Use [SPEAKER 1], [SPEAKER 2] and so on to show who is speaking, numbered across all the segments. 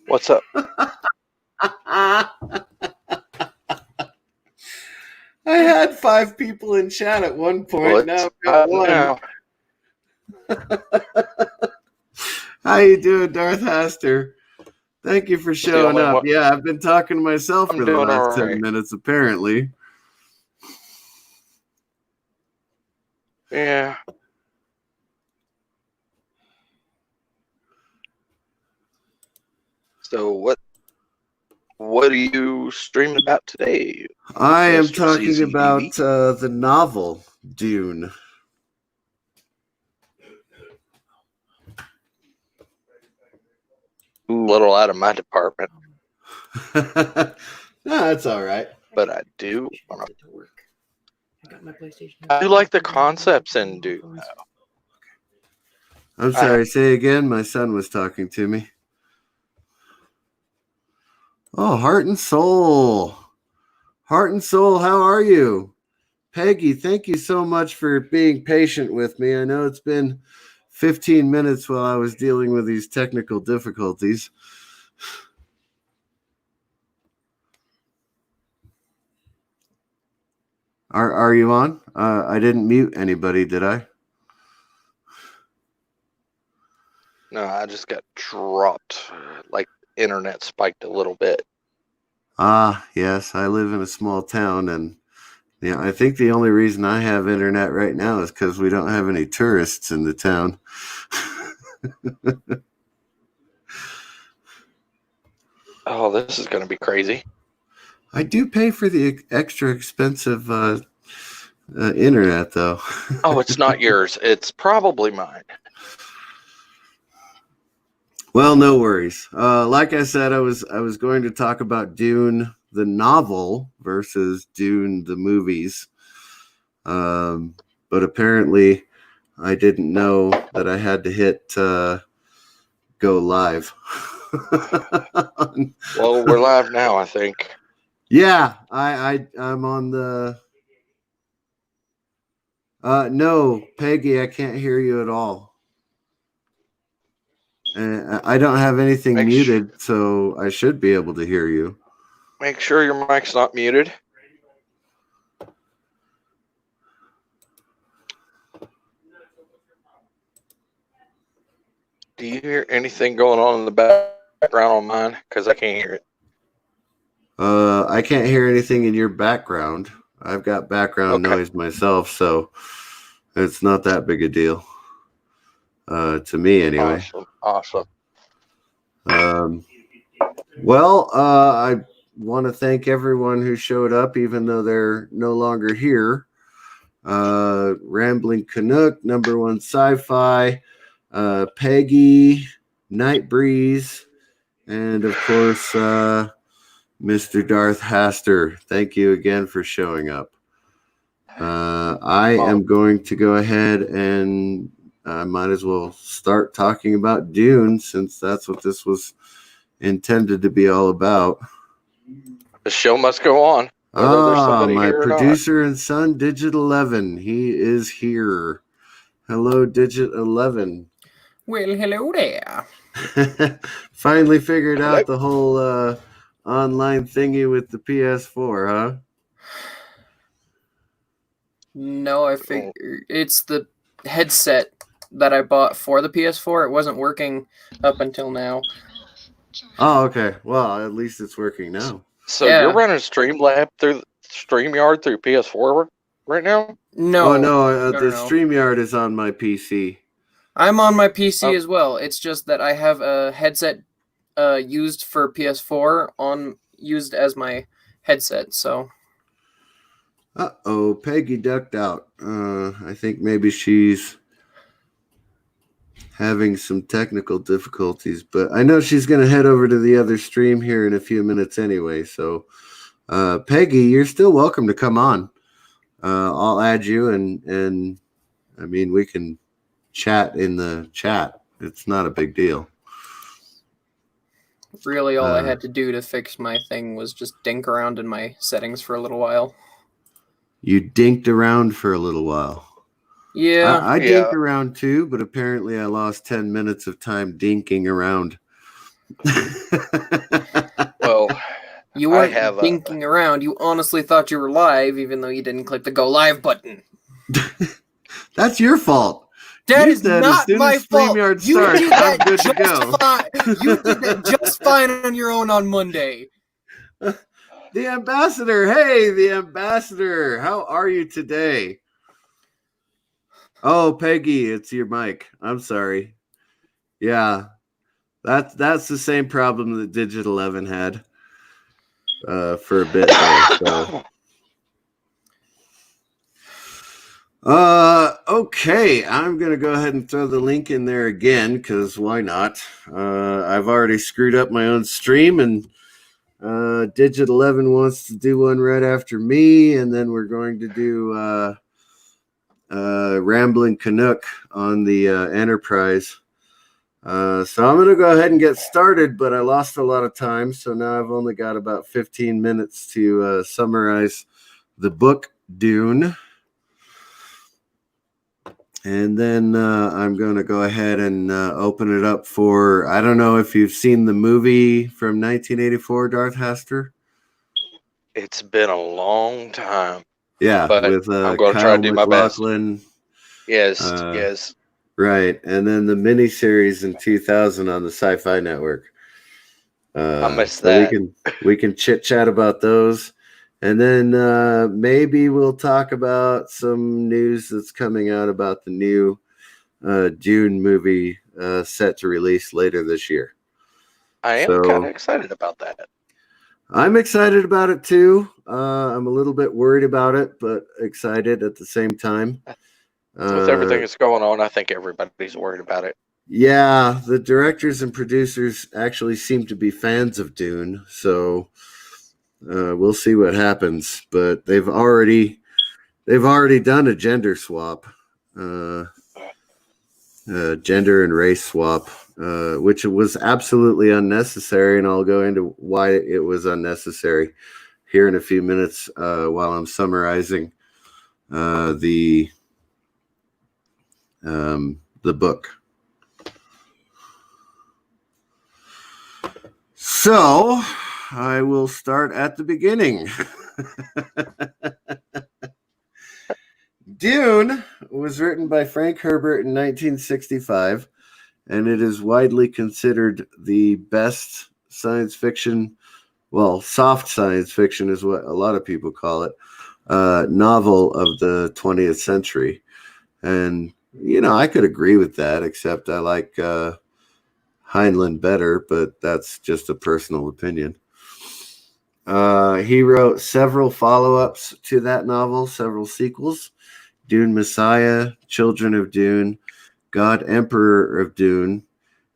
[SPEAKER 1] What's up?
[SPEAKER 2] I had 5 people in chat at one point. Now I've got one.
[SPEAKER 1] Now.
[SPEAKER 2] How you doing, Darth Haster? Thank you for showing up. Yeah, I've been talking to myself for the last 10 minutes, apparently.
[SPEAKER 1] Yeah. So what are you streaming about today?
[SPEAKER 2] I am talking about the novel Dune.
[SPEAKER 1] A little out of my department.
[SPEAKER 2] No, that's all right.
[SPEAKER 1] But I do want to work. I do like the concepts in Dune.
[SPEAKER 2] I'm sorry, say again. My son was talking to me. Oh, Heart and Soul. Heart and Soul, how are you? Peggy, thank you so much for being patient with me. I know it's been 15 minutes while I was dealing with these technical difficulties. Are you on? I didn't mute anybody, did I?
[SPEAKER 1] No, I just got dropped. Like, internet spiked a little bit.
[SPEAKER 2] Yes, I live in a small town, and yeah, I think the only reason I have internet right now is because we don't have any tourists in the town.
[SPEAKER 1] Oh, this is going to be crazy.
[SPEAKER 2] I do pay for the extra expensive internet, though.
[SPEAKER 1] Oh, it's not yours. It's probably mine.
[SPEAKER 2] Well, no worries. Like I said, I was going to talk about Dune the novel versus Dune the movies, but apparently I didn't know that I had to hit go live.
[SPEAKER 1] Well, we're live now, I think.
[SPEAKER 2] Yeah, I'm on the. No, Peggy, I can't hear you at all. I don't have anything muted, so I should be able to hear you.
[SPEAKER 1] Make sure your mic's not muted. Do you hear anything going on in the background on mine? Because I can't hear it.
[SPEAKER 2] I can't hear anything in your background. I've got background noise myself, so it's not that big a deal. To me, anyway.
[SPEAKER 1] Awesome.
[SPEAKER 2] Well, I want to thank everyone who showed up, even though they're no longer here. Rambling Canuck, Number One Sci-Fi, Peggy, Night Breeze, and of course, Mr. Darth Haster. Thank you again for showing up. I am going to go ahead and I might as well start talking about Dune, since that's what this was intended to be all about.
[SPEAKER 1] The show must go on.
[SPEAKER 2] My producer and son, Digit 11. He is here. Hello, Digit 11.
[SPEAKER 3] Well, hello there.
[SPEAKER 2] Finally figured out the whole online thingy with the PS4, huh?
[SPEAKER 3] No, I figured it's the headset that I bought for the PS4. It wasn't working up until now.
[SPEAKER 2] Oh, okay. Well, at least it's working now.
[SPEAKER 1] So you're running StreamYard through PS4 right now?
[SPEAKER 3] No.
[SPEAKER 2] Oh, no. The StreamYard is on my PC.
[SPEAKER 3] I'm on my PC as well. It's just that I have a headset used for PS4 used as my headset, so.
[SPEAKER 2] Uh-oh, Peggy ducked out. I think maybe she's having some technical difficulties, but I know she's going to head over to the other stream here in a few minutes anyway. So, Peggy, you're still welcome to come on. I'll add you, and I mean, we can chat in the chat. It's not a big deal.
[SPEAKER 3] Really, all I had to do to fix my thing was just dink around in my settings for a little while.
[SPEAKER 2] You dinked around for a little while.
[SPEAKER 3] Yeah.
[SPEAKER 2] I dinked around too, but apparently I lost 10 minutes of time dinking around.
[SPEAKER 1] Well,
[SPEAKER 3] You
[SPEAKER 1] I
[SPEAKER 3] weren't
[SPEAKER 1] have
[SPEAKER 3] dinking around. You honestly thought you were live, even though you didn't click the go live button.
[SPEAKER 2] That's your fault.
[SPEAKER 3] That
[SPEAKER 2] You
[SPEAKER 3] is
[SPEAKER 2] said as
[SPEAKER 3] not
[SPEAKER 2] soon
[SPEAKER 3] my
[SPEAKER 2] as
[SPEAKER 3] fault.
[SPEAKER 2] StreamYard
[SPEAKER 3] You
[SPEAKER 2] starts,
[SPEAKER 3] did
[SPEAKER 2] I'm
[SPEAKER 3] that
[SPEAKER 2] good to
[SPEAKER 3] just
[SPEAKER 2] go.
[SPEAKER 3] fine. You did that just fine on your own on Monday.
[SPEAKER 2] The ambassador. Hey, the ambassador. How are you today? Oh, Peggy, it's your mic. I'm sorry. Yeah, that's the same problem that Digital 11 had for a bit there. So. Okay, I'm gonna go ahead and throw the link in there again because why not? I've already screwed up my own stream, and Digit 11 wants to do one right after me, and then we're going to do Rambling Canuck on the Enterprise. So I'm gonna go ahead and get started, but I lost a lot of time, so now I've only got about 15 minutes to summarize the book Dune. And then I'm going to go ahead and open it up for, I don't know if you've seen the movie from 1984, Darth Haster.
[SPEAKER 1] It's been a long time.
[SPEAKER 2] Yeah,
[SPEAKER 1] But
[SPEAKER 2] with
[SPEAKER 1] I'm going to try
[SPEAKER 2] Kyle
[SPEAKER 1] to do my best.
[SPEAKER 2] MacLachlan.
[SPEAKER 1] Yes.
[SPEAKER 2] Right, and then the miniseries in 2000 on the Sci-Fi Network.
[SPEAKER 1] I missed
[SPEAKER 2] so
[SPEAKER 1] that.
[SPEAKER 2] we can chit chat about those. And then maybe we'll talk about some news that's coming out about the new Dune movie set to release later this year.
[SPEAKER 1] I am kind of excited about that.
[SPEAKER 2] I'm excited about it too. I'm a little bit worried about it, but excited at the same time.
[SPEAKER 1] With everything that's going on, I think everybody's worried about it.
[SPEAKER 2] Yeah, the directors and producers actually seem to be fans of Dune, so we'll see what happens. But they've already done a gender swap, gender and race swap, which was absolutely unnecessary, and I'll go into why it was unnecessary here in a few minutes while I'm summarizing the book. So I will start at the beginning. Dune was written by Frank Herbert in 1965, and it is widely considered the best science fiction, well, soft science fiction is what a lot of people call it, novel of the 20th century. And, you know, I could agree with that, except I like Heinlein better, but that's just a personal opinion. He wrote several follow-ups to that novel, several sequels. Dune Messiah, Children of Dune, God Emperor of Dune.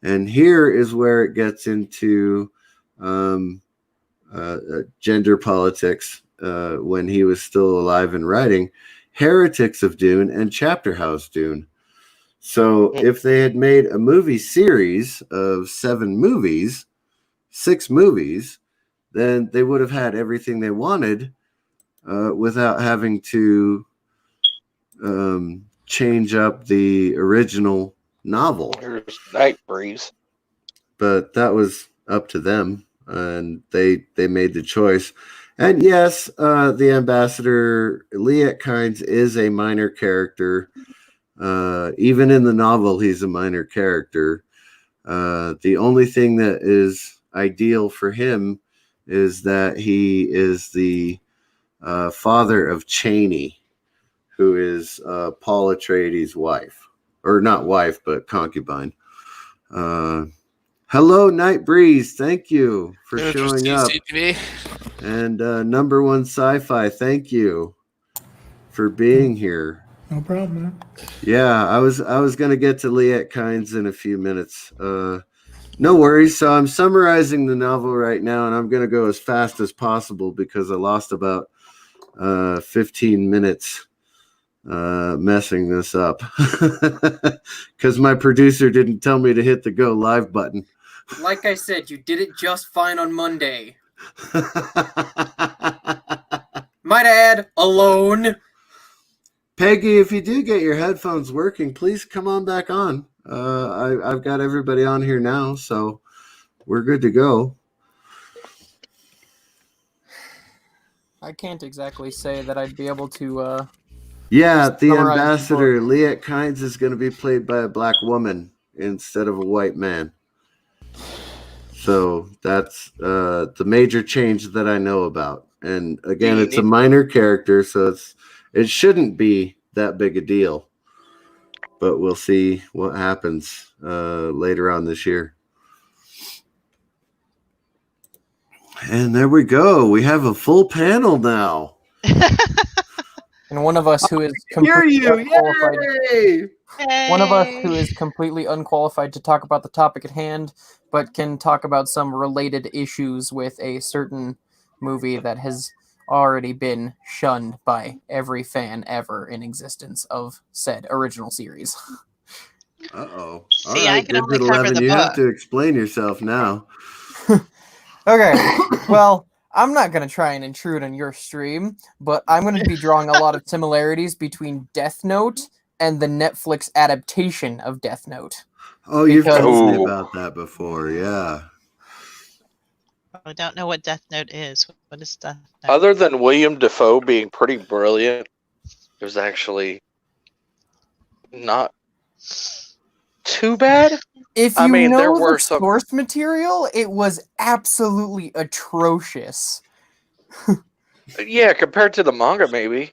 [SPEAKER 2] And here is where it gets into gender politics when he was still alive and writing, Heretics of Dune and Chapter House Dune. So if they had made a movie series of 6 movies, then they would have had everything they wanted without having to change up the original novel.
[SPEAKER 1] Here's Night Breeze.
[SPEAKER 2] But that was up to them, and they made the choice. And yes, the ambassador, Liet Kynes, is a minor character. Even in the novel, he's a minor character. The only thing that is ideal for him is that he is the father of Cheney, who is Paul Atreides' wife. Or not wife, but concubine. Hello, Night Breeze. Thank you for showing up. And number one sci-fi, thank you for being here.
[SPEAKER 4] No problem, man.
[SPEAKER 2] Yeah, I was going to get to Liet Kynes in a few minutes. No worries. So I'm summarizing the novel right now, and I'm going to go as fast as possible because I lost about 15 minutes messing this up because my producer didn't tell me to hit the go live button.
[SPEAKER 3] Like I said, you did it just fine on Monday. Might add, alone.
[SPEAKER 2] Peggy, if you do get your headphones working, please come on back on. I've got everybody on here now, so we're good to go.
[SPEAKER 3] I can't exactly say that I'd be able to.
[SPEAKER 2] Yeah, the
[SPEAKER 3] Summarize the
[SPEAKER 2] ambassador, Liet Kynes, is going to be played by a black woman instead of a white man. So that's the major change that I know about. And again, it's a minor character, so it shouldn't be that big a deal. But we'll see what happens later on this year. And there we go. We have a full panel now.
[SPEAKER 3] And one of us who is completely unqualified. One of us who is completely unqualified to talk about the topic at hand, but can talk about some related issues with a certain movie that has already been shunned by every fan ever in existence of said original series.
[SPEAKER 2] Uh-oh.
[SPEAKER 4] See,
[SPEAKER 2] All right,
[SPEAKER 4] I can only
[SPEAKER 2] Digital
[SPEAKER 4] cover
[SPEAKER 2] 11,
[SPEAKER 4] the
[SPEAKER 2] you have
[SPEAKER 4] book.
[SPEAKER 2] to explain yourself now.
[SPEAKER 3] Okay, well, I'm not going to try and intrude on your stream, but I'm going to be drawing a lot of similarities between Death Note and the Netflix adaptation of Death Note.
[SPEAKER 2] Oh, you've told me
[SPEAKER 1] Ooh.
[SPEAKER 2] about that before, yeah.
[SPEAKER 4] I don't know what Death Note is. What is Death Note?
[SPEAKER 1] Other than William Dafoe being pretty brilliant, it was actually not too bad.
[SPEAKER 3] If
[SPEAKER 1] I
[SPEAKER 3] you
[SPEAKER 1] mean, there
[SPEAKER 3] know
[SPEAKER 1] were
[SPEAKER 3] the
[SPEAKER 1] some.
[SPEAKER 3] source material, it was absolutely atrocious.
[SPEAKER 1] Yeah, compared to the manga, maybe.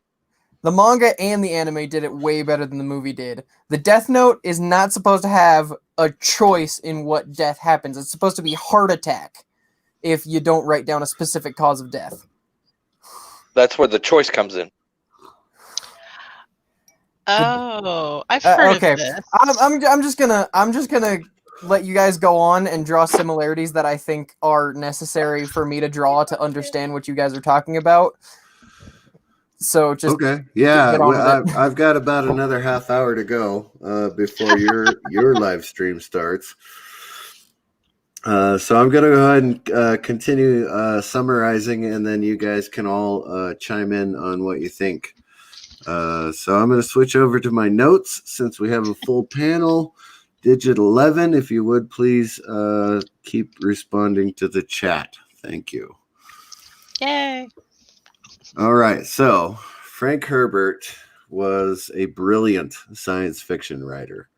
[SPEAKER 3] The manga and the anime did it way better than the movie did. The Death Note is not supposed to have a choice in what death happens. It's supposed to be heart attack if you don't write down a specific cause of death.
[SPEAKER 1] That's where the choice comes in.
[SPEAKER 4] Oh, I've heard
[SPEAKER 3] okay.
[SPEAKER 4] of this.
[SPEAKER 3] I'm just gonna let you guys go on and draw similarities that I think are necessary for me to draw to understand what you guys are talking about. So just
[SPEAKER 2] okay, yeah.
[SPEAKER 3] get on with it.
[SPEAKER 2] I've got about another half hour to go before your live stream starts. So I'm gonna go ahead and continue summarizing, and then you guys can all chime in on what you think. So I'm gonna switch over to my notes since we have a full panel. Digit 11, if you would please keep responding to the chat. Thank you.
[SPEAKER 4] Yay.
[SPEAKER 2] All right, so Frank Herbert was a brilliant science fiction writer.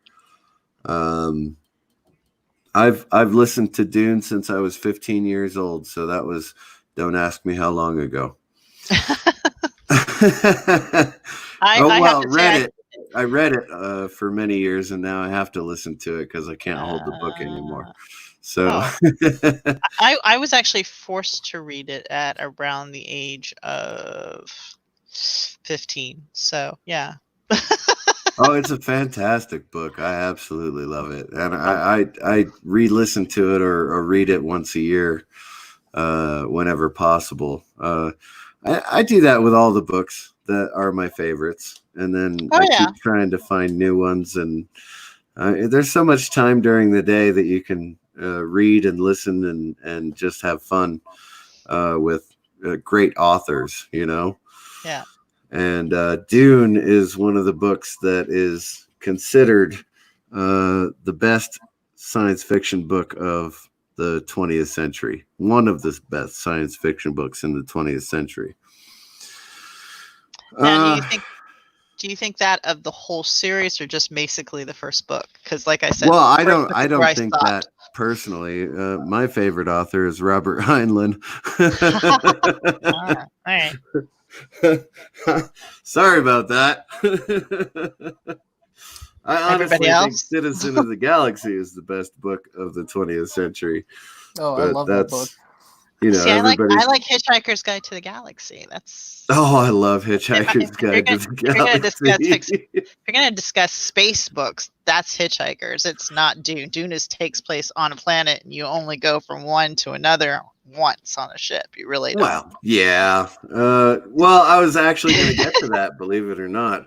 [SPEAKER 2] I've listened to Dune since I was 15 years old, so that was, don't ask me how long ago. I read it for many years, and now I have to listen to it because I can't hold the book anymore. So
[SPEAKER 4] I was actually forced to read it at around the age of 15. So yeah.
[SPEAKER 2] Oh, it's a fantastic book. I absolutely love it, and I re-listen to it or read it once a year, whenever possible. I do that with all the books that are my favorites, and then keep trying to find new ones. And there's so much time during the day that you can read and listen and just have fun with great authors, you know?
[SPEAKER 4] Yeah.
[SPEAKER 2] And Dune is one of the books that is considered the best science fiction book of the 20th century. One of the best science fiction books in the 20th century.
[SPEAKER 4] Now, do you think that of the whole series or just basically the first book? Because like I said,
[SPEAKER 2] well, I don't think that personally. My favorite author is Robert Heinlein.
[SPEAKER 4] All right.
[SPEAKER 2] Sorry about that. I honestly think Citizen of the Galaxy is the best book of the 20th century.
[SPEAKER 3] Oh, I love that book.
[SPEAKER 2] You know,
[SPEAKER 4] see, I like Hitchhiker's Guide to the Galaxy. That's
[SPEAKER 2] I love Hitchhiker's Guide to the Galaxy.
[SPEAKER 4] If you're gonna discuss space books, that's Hitchhiker's. It's not Dune. Dune takes place on a planet, and you only go from one to another once on a ship. You really don't.
[SPEAKER 2] Well, yeah. Well, I was actually going to get to that, believe it or not.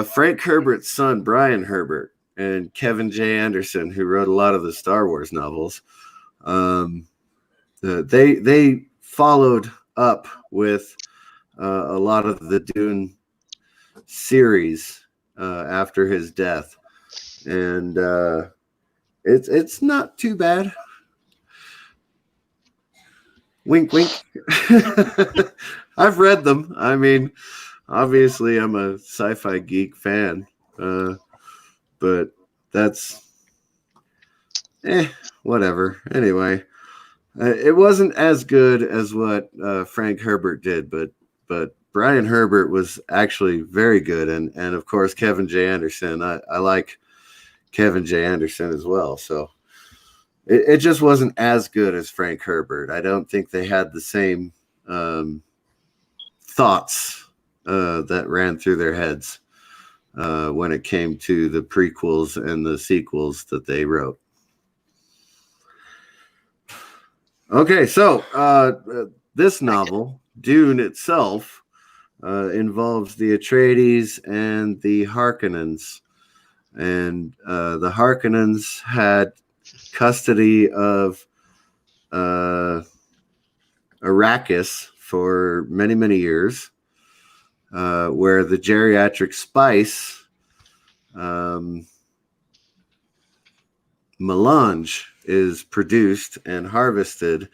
[SPEAKER 2] Frank Herbert's son, Brian Herbert, and Kevin J. Anderson, who wrote a lot of the Star Wars novels, they followed up with a lot of the Dune series after his death, and it's not too bad. Wink, wink. I've read them. I mean, obviously, I'm a sci-fi geek fan, but that's whatever. Anyway, it wasn't as good as what Frank Herbert did, but Brian Herbert was actually very good, and of course Kevin J. Anderson. I like Kevin J. Anderson as well, so. It just wasn't as good as Frank Herbert. I don't think they had the same thoughts that ran through their heads when it came to the prequels and the sequels that they wrote. Okay, so this novel, Dune itself, involves the Atreides and the Harkonnens. And the Harkonnens had custody of Arrakis for many, many years, where the geriatric spice melange is produced and harvested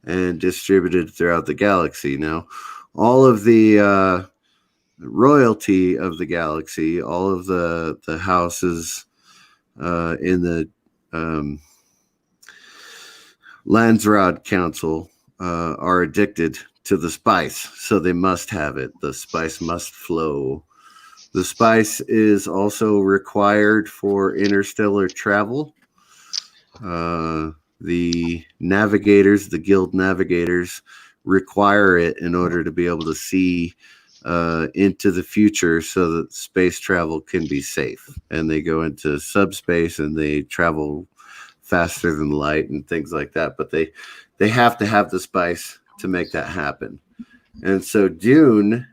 [SPEAKER 2] and distributed throughout the galaxy. Now, all of the royalty of the galaxy, all of the houses in the Landsraad Council are addicted to the spice, so they must have it. The spice must flow. The spice is also required for interstellar travel. The navigators, the guild navigators, require it in order to be able to see into the future so that space travel can be safe. And they go into subspace and they travel faster than light and things like that. But they have to have the spice to make that happen. And so Dune,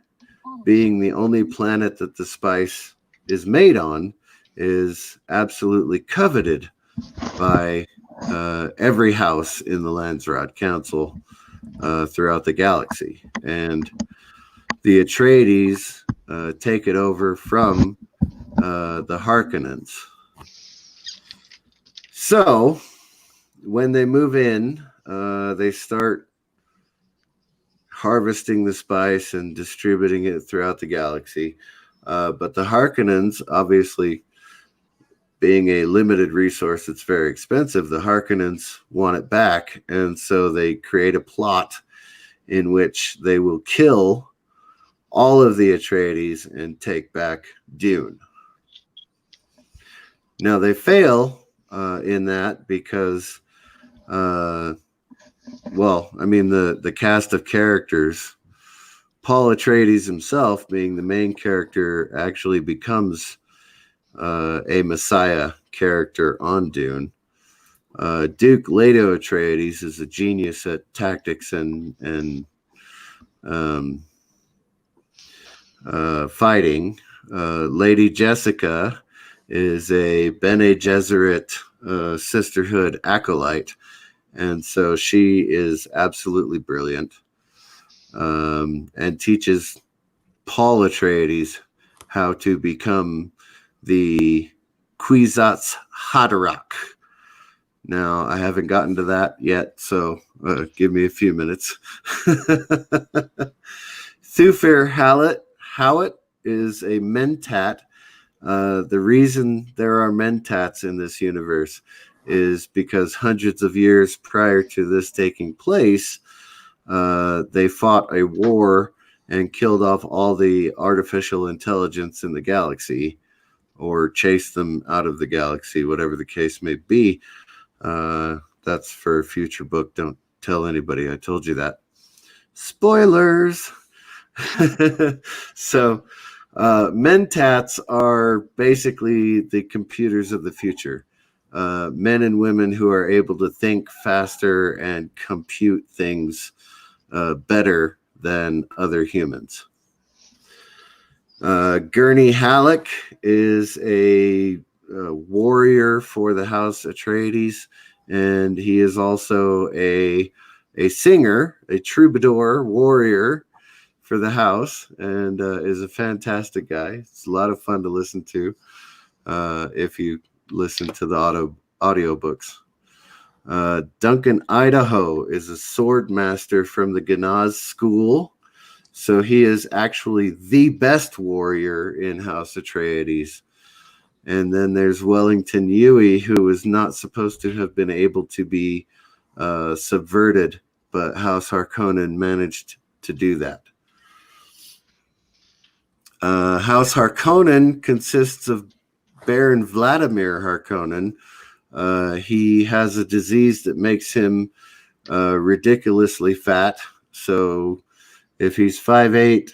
[SPEAKER 2] being the only planet that the spice is made on, is absolutely coveted by every house in the Landsraad Council throughout the galaxy. And the Atreides take it over from the Harkonnens. So when they move in, they start harvesting the spice and distributing it throughout the galaxy. But the Harkonnens, obviously, being a limited resource, it's very expensive. The Harkonnens want it back, and so they create a plot in which they will kill all of the Atreides and take back Dune. Now they fail in that because, the cast of characters, Paul Atreides himself, being the main character, actually becomes a Messiah character on Dune. Duke Leto Atreides is a genius at tactics and fighting. Lady Jessica is a Bene Gesserit sisterhood acolyte, and so she is absolutely brilliant and teaches Paul Atreides how to become the Kwisatz Haderach. Now, I haven't gotten to that yet, so give me a few minutes. Thufir Hawat is a mentat. The reason there are mentats in this universe is because hundreds of years prior to this taking place, they fought a war and killed off all the artificial intelligence in the galaxy, or chased them out of the galaxy, whatever the case may be. That's for a future book. Don't tell anybody I told you that. Spoilers! So, mentats are basically the computers of the future. Men and women who are able to think faster and compute things better than other humans. Gurney Halleck is a warrior for the House Atreides, and he is also a singer, a troubadour warrior for the house, and is a fantastic guy. It's a lot of fun to listen to if you listen to the audiobooks. Duncan Idaho is a sword master from the Ganaz school. So he is actually the best warrior in House Atreides. And then there's Wellington Yueh, who is not supposed to have been able to be subverted, but House Harkonnen managed to do that. House Harkonnen consists of Baron Vladimir Harkonnen. He has a disease that makes him ridiculously fat. So if he's 5'8",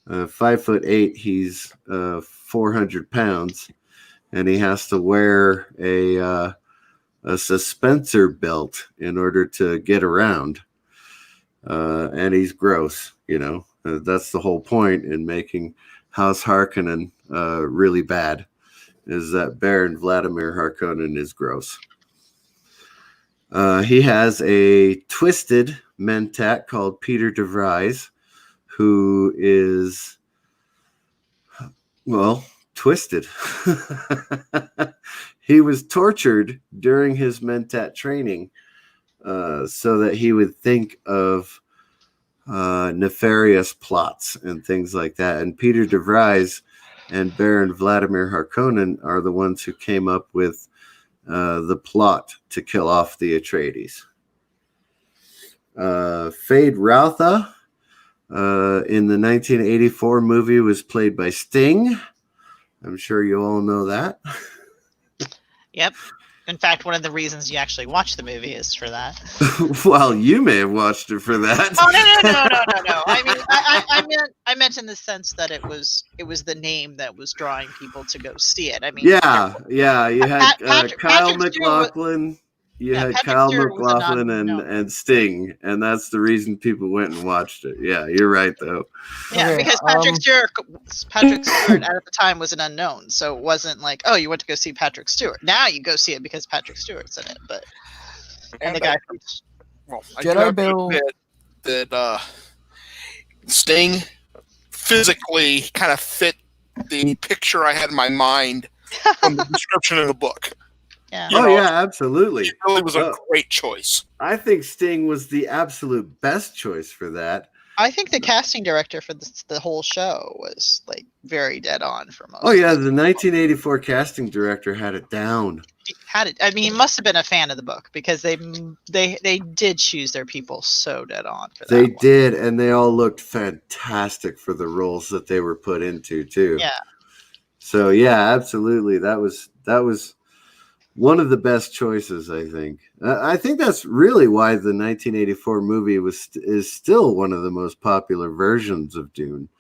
[SPEAKER 2] 5'8", he's 400 pounds, and he has to wear a suspensor belt in order to get around. And he's gross, you know. That's the whole point in making House Harkonnen really bad, is that Baron Vladimir Harkonnen is gross. He has a twisted mentat called Peter de Vries, who is, well, twisted. He was tortured during his mentat training so that he would think of nefarious plots and things like that. And Peter de Vries and Baron Vladimir Harkonnen are the ones who came up with the plot to kill off the Atreides. Fade Routha in the 1984 movie was played by Sting. I'm sure you all know that.
[SPEAKER 4] Yep. In fact, one of the reasons you actually watch the movie is for that.
[SPEAKER 2] Well, you may have watched it for that.
[SPEAKER 4] Oh no! I mean, I meant in the sense that it was the name that was drawing people to go see it. I mean,
[SPEAKER 2] yeah. You had Kyle
[SPEAKER 4] Patrick
[SPEAKER 2] MacLachlan.
[SPEAKER 4] Patrick
[SPEAKER 2] Kyle
[SPEAKER 4] Stewart was
[SPEAKER 2] MacLachlan
[SPEAKER 4] no.
[SPEAKER 2] and Sting, and that's the reason people went and watched it. Yeah, you're right though.
[SPEAKER 4] Yeah,
[SPEAKER 3] Okay,
[SPEAKER 4] because Patrick Stewart at the time was an unknown, so it wasn't like, oh, you went to go see Patrick Stewart. Now you go see it because Patrick Stewart's in it. But and the guy from
[SPEAKER 3] Jedi Bill
[SPEAKER 5] that Sting physically kind of fit the picture I had in my mind from the description of the book.
[SPEAKER 4] Yeah.
[SPEAKER 2] Yeah, absolutely.
[SPEAKER 5] It really was a great choice.
[SPEAKER 2] I think Sting was the absolute best choice for that.
[SPEAKER 4] I think the casting director for the whole show was like very dead on for most.
[SPEAKER 2] Oh yeah, the 1984 casting director had it down.
[SPEAKER 4] Had it. I mean, he must have been a fan of the book because they did choose their people so dead on for that.
[SPEAKER 2] They did, and they all looked fantastic for the roles that they were put into too.
[SPEAKER 4] Yeah.
[SPEAKER 2] So yeah, absolutely, that was one of the best choices, I think. I think that's really why the 1984 movie is still one of the most popular versions of Dune.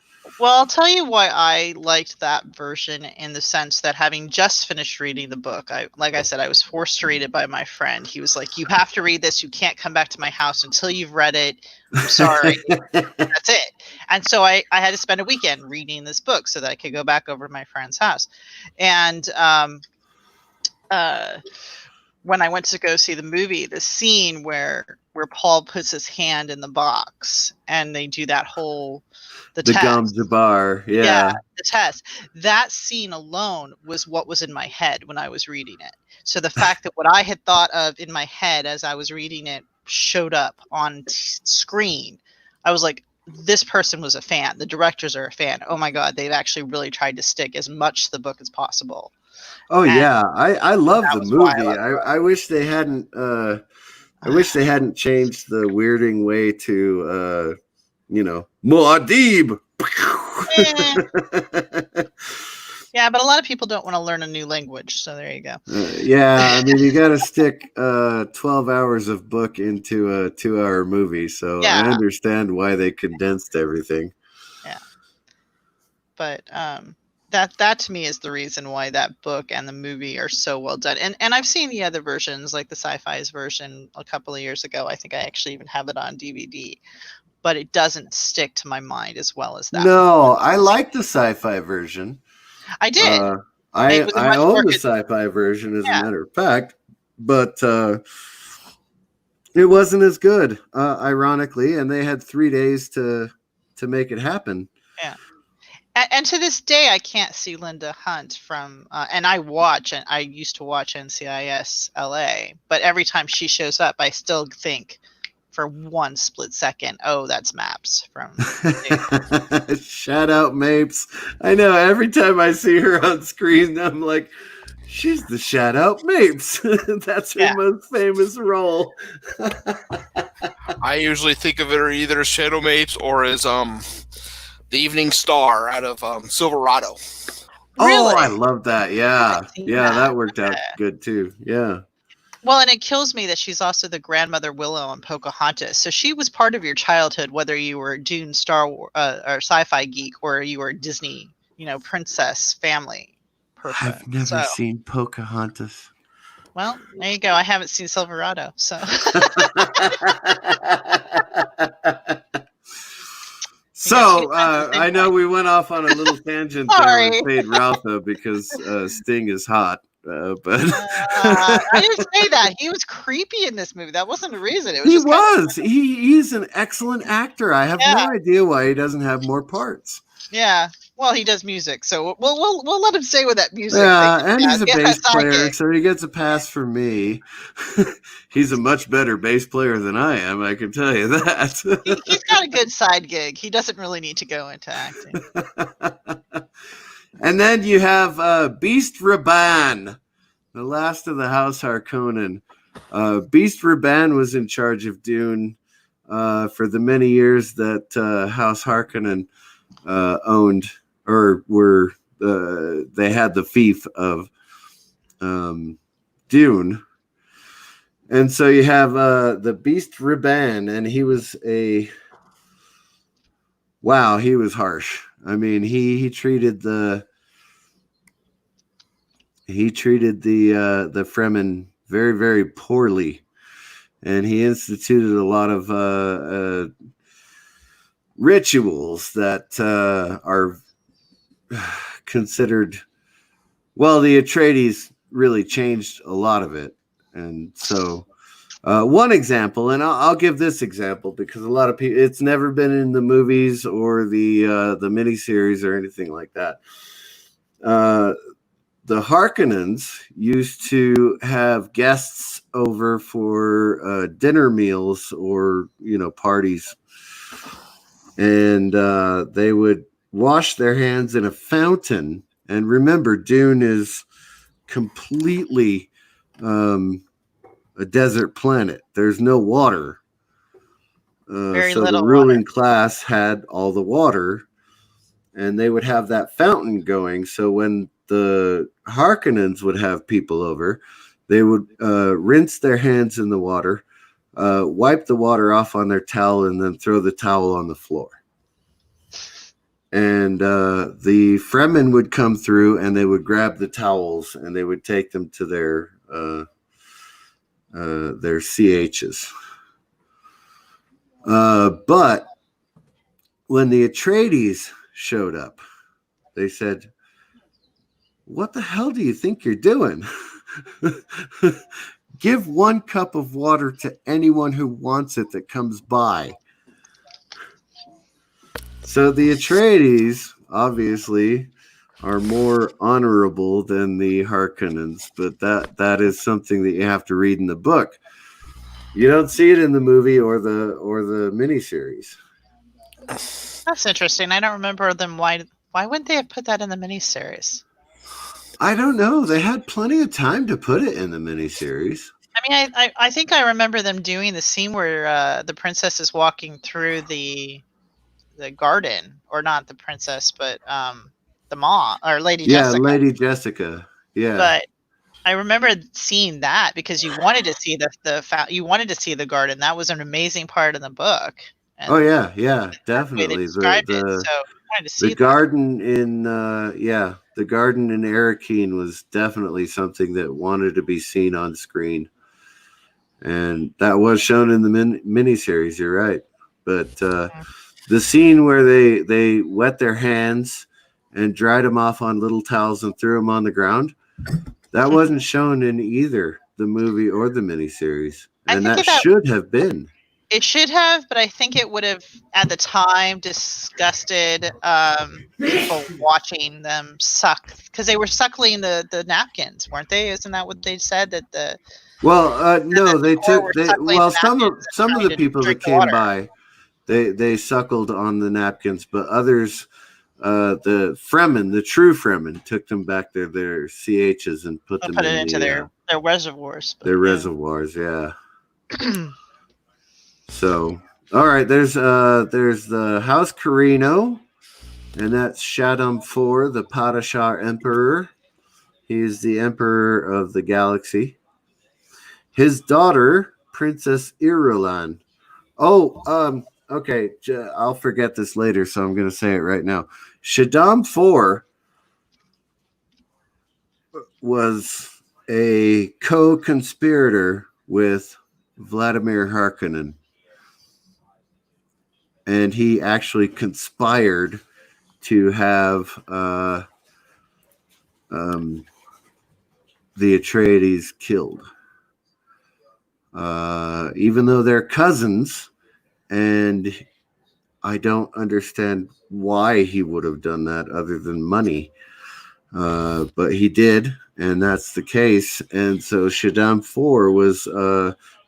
[SPEAKER 4] Well, I'll tell you why I liked that version in the sense that having just finished reading the book, like I said, I was forced to read it by my friend. He was like, "You have to read this. You can't come back to my house until you've read it. I'm sorry." That's it. And so I had to spend a weekend reading this book so that I could go back over to my friend's house. And when I went to go see the movie, the scene where Paul puts his hand in the box and they do that whole the test.
[SPEAKER 2] Gom Jabbar, yeah,
[SPEAKER 4] the test. That scene alone was what was in my head when I was reading it. So the fact that what I had thought of in my head as I was reading it showed up on screen, I was like, this person was a fan. The directors are a fan. Oh my God, they've actually really tried to stick as much to the book as possible.
[SPEAKER 2] Oh
[SPEAKER 4] And
[SPEAKER 2] yeah, I love the movie.
[SPEAKER 4] I
[SPEAKER 2] I wish they hadn't. I wish they hadn't changed the weirding way to, Muad'Dib.
[SPEAKER 4] Yeah, but a lot of people don't want to learn a new language, so there you go.
[SPEAKER 2] Yeah, I mean, you got to stick 12 hours of book into a 2-hour movie, so
[SPEAKER 4] Yeah.
[SPEAKER 2] I understand why they condensed everything.
[SPEAKER 4] Yeah, but that to me is the reason why that book and the movie are so well done. And I've seen the other versions, like the Sci-Fi's version a couple of years ago. I think I actually even have it on DVD, but it doesn't stick to my mind as well as that.
[SPEAKER 2] No, I like the Sci-Fi version.
[SPEAKER 4] I did.
[SPEAKER 2] I
[SPEAKER 4] was a much
[SPEAKER 2] own
[SPEAKER 4] more
[SPEAKER 2] the
[SPEAKER 4] good-
[SPEAKER 2] Sci-Fi version, as
[SPEAKER 4] Yeah.
[SPEAKER 2] a matter of fact, but it wasn't as good, ironically, and they had 3 days to make it happen.
[SPEAKER 4] And to this day, I can't see Linda Hunt from, and I used to watch NCIS LA, but every time she shows up, I still think for one split second, oh, that's Maps from.
[SPEAKER 2] Shout out Mapes. I know every time I see her on screen, I'm like, she's the shout out Mapes. That's her most famous role.
[SPEAKER 5] I usually think of her either as Shadow Mapes or as the Evening Star out of Silverado.
[SPEAKER 4] Really?
[SPEAKER 2] Oh, I love that. Yeah. That worked out good too. Yeah.
[SPEAKER 4] Well, and it kills me that she's also the grandmother Willow in Pocahontas. So she was part of your childhood, whether you were a Dune, Star Wars, or sci-fi geek, or you were a Disney, princess family person.
[SPEAKER 2] I've never seen Pocahontas.
[SPEAKER 4] Well, there you go. I haven't seen Silverado, so.
[SPEAKER 2] So I know we went off on a little tangent there with Fade Ralpha because Sting is hot. But
[SPEAKER 4] I didn't say that. He was creepy in this movie. That wasn't the reason. It was
[SPEAKER 2] he's an excellent actor. I have no idea why he doesn't have more parts.
[SPEAKER 4] Yeah. Well, he does music, so we'll let him stay with that music.
[SPEAKER 2] Yeah, and he's a bass player, so he gets a pass from me. He's a much better bass player than I am, I can tell you that.
[SPEAKER 4] He's got a good side gig. He doesn't really need to go into acting.
[SPEAKER 2] And then you have Beast Raban, the last of the House Harkonnen. Beast Raban was in charge of Dune for the many years that House Harkonnen owned or were they had the fief of Dune. And so you have the Beast Raban, and he was he was harsh. I mean, he treated the Fremen very, very poorly, and he instituted a lot of rituals that are considered. Well, the Atreides really changed a lot of it, and so. One example, and I'll give this example because a lot of people, it's never been in the movies or the miniseries or anything like that. The Harkonnens used to have guests over for dinner meals or parties, and they would wash their hands in a fountain. And remember, Dune is completely a desert planet. There's no water. So the ruling class had all the water, and they would have that fountain going. So when the Harkonnens would have people over, they would rinse their hands in the water, wipe the water off on their towel, and then throw the towel on the floor. And the Fremen would come through, and they would grab the towels, and they would take them to their CHs. But when the Atreides showed up, they said, "What the hell do you think you're doing? Give 1 cup of water to anyone who wants it that comes by." So the Atreides, obviously, are more honorable than the Harkonnens, but that is something that you have to read in the book. You don't see it in the movie or the miniseries.
[SPEAKER 4] That's interesting. I don't remember them. Why wouldn't they have put that in the miniseries?
[SPEAKER 2] I don't know. They had plenty of time to put it in the miniseries.
[SPEAKER 4] I mean, I think I remember them doing the scene where the princess is walking through the garden, or not the princess, but the mom or Lady Jessica.
[SPEAKER 2] Yeah, Lady Jessica. Yeah.
[SPEAKER 4] But I remember seeing that because you wanted to see you wanted to see the garden. That was an amazing part of the book. And
[SPEAKER 2] definitely. The garden in the garden in Arakeen was definitely something that wanted to be seen on screen, and that was shown in the miniseries. You're right, but the scene where they wet their hands and dried them off on little towels and threw them on the ground, that wasn't shown in either the movie or the miniseries, and that should have been.
[SPEAKER 4] It should have, but I think it would have at the time disgusted people watching them suck, because they were suckling the napkins, weren't they? Isn't that what they said, that the
[SPEAKER 2] Well, no, they
[SPEAKER 4] poor
[SPEAKER 2] took
[SPEAKER 4] were
[SPEAKER 2] they
[SPEAKER 4] suckling
[SPEAKER 2] well
[SPEAKER 4] the napkins and
[SPEAKER 2] some of
[SPEAKER 4] trying
[SPEAKER 2] the
[SPEAKER 4] to
[SPEAKER 2] people
[SPEAKER 4] drink
[SPEAKER 2] that
[SPEAKER 4] the
[SPEAKER 2] came
[SPEAKER 4] water?
[SPEAKER 2] by, they suckled on the napkins, but others, the Fremen, the true Fremen, took them back to their CHs and put
[SPEAKER 4] They'll
[SPEAKER 2] them
[SPEAKER 4] put it
[SPEAKER 2] in
[SPEAKER 4] into their reservoirs. But,
[SPEAKER 2] their reservoirs. Yeah. So, all right, there's the House Carino, and that's Shaddam IV, the Padishah Emperor. He's the Emperor of the galaxy. His daughter, Princess Irulan. Oh, okay. I'll forget this later, so I'm going to say it right now. Shaddam IV was a co-conspirator with Vladimir Harkonnen, and he actually conspired to have the Atreides killed. Even though they're cousins, and I don't understand why he would have done that other than money. But he did, and that's the case. And so Shaddam IV was